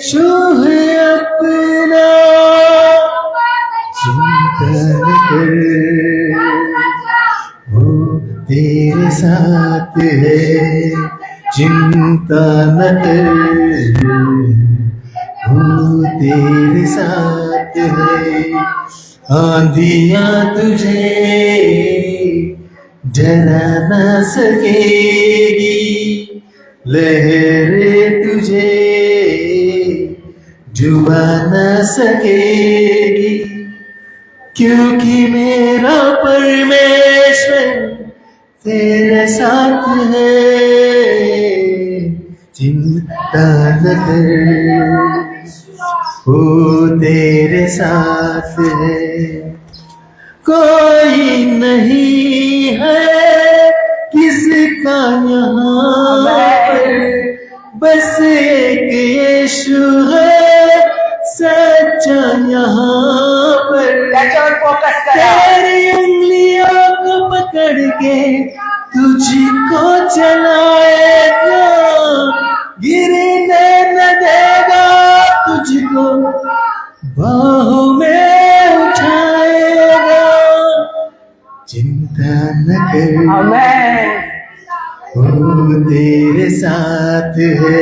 छूह अपना, चिंता न कर वो तेरे साथ है, चिंता न कर वो तेरे साथ है, आंधियां तुझे डरा न सकेगी, लहरें तुझे डुबा न सकेगी, क्योंकि मेरा परमेश्वर तेरे साथ है, चिंता न कर वो तेरे साथ है, कोई नहीं है किसका यहाँ पर, बस एक यीशु है सच्चा यहाँ पर, त्याच्यावर फोकस करा. तेरी उंगलियों को पकड़ के तुझको चलाएगा, गिरने न देगा तुझको, बाहों में उठाएगा, चिंता न कर आमेन. वो तेरे साथ है,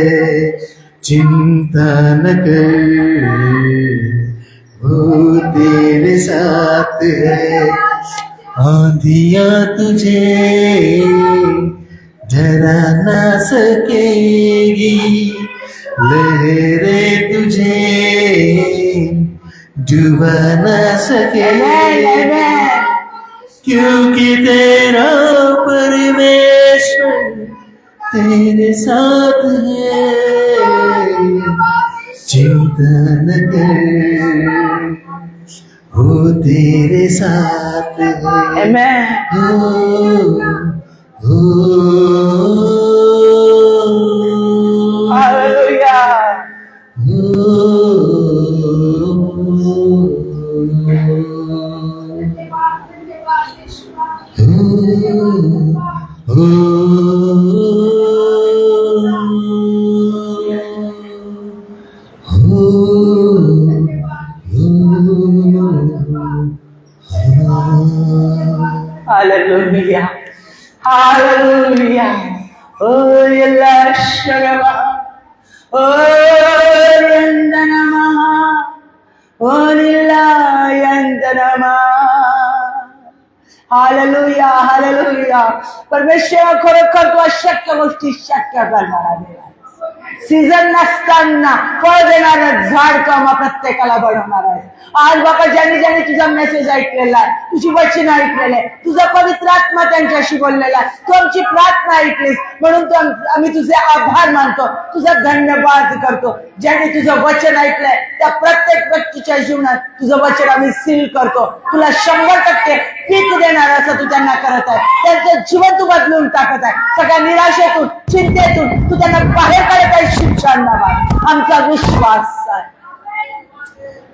चिंता न कर वो तेरे साथ है, आंधियां तुझे डरा ना सकेगी, लहरें तुझे डुबा ना सकेगी, क्योंकि तेरा परमेश्वर तेरे साथ है, चिंता न कर वो तेरे साथ है, amen. Hallelujah. Hallelujah. Hallelujah. Oh, Yelashagava. Oh, Yandanama. Oh, Yandanama. Hallelujah. Hallelujah. परमेश्वर खरोखर तू अशक्य गोष्टी शक्य करणारा देव आहे. सीझन नसताना फळ देणारं झाड कामा प्रत्येकाला बनवणार आहे. आज बाबा ज्यांनी ज्यांनी तुझा मेसेज ऐकलेला आहे, तुझी वचन ऐकलेलं आहे, तुझा पवित्र आत्मा त्यांच्याशी बोललेला आहे, तू आमची प्रार्थना ऐकलीस म्हणून आम्ही तुझे आभार मानतो, तुझा धन्यवाद करतो. ज्यांनी तुझं वचन ऐकलंय त्या प्रत्येक व्यक्तीच्या जीवनात तुझं वचन आम्ही सील करतो. तुला 100% पीक देणार असं तू त्यांना करत आहे. त्यांचं जीवन तू बदलून टाकत आहे. सगळ्या निराशेतून चिंतेतून तू त्यांना बाहेर काढत आहे. शिक्षणाला आमचा विश्वास आहे,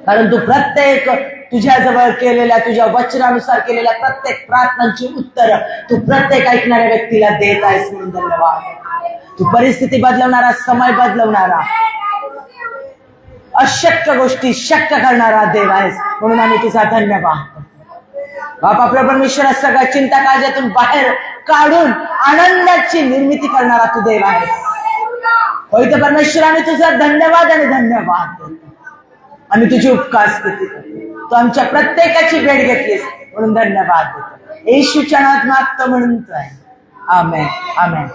कारण तू प्रत्येक तुझ्याजवळ केलेल्या तुझ्या वचनानुसार केलेल्या प्रत्येक प्रार्थनांची उत्तर तू प्रत्येक ऐकणाऱ्या व्यक्तीला देत आहेस म्हणून धन्यवाद. तू परिस्थिती बदलवणारा, समय बदलवणारा, अशक्य गोष्टी शक्य करणारा देव आहेस म्हणून आम्ही तुझा धन्यवाद. बापा परमेश्वर सगळ्या चिंता काळजातून बाहेर काढून आनंदाची निर्मिती करणारा तू देव आहेस. होय तर परमेश्वर आम्ही तुझा धन्यवाद आणि धन्यवाद देतो. आम्ही तुझी उपकार स्तुती करतो. तू आमच्या प्रत्येकाची भेट घेतलीस म्हणून धन्यवाद देतो. येशूच्या नावात मागतो म्हणून आमेन. आमेन.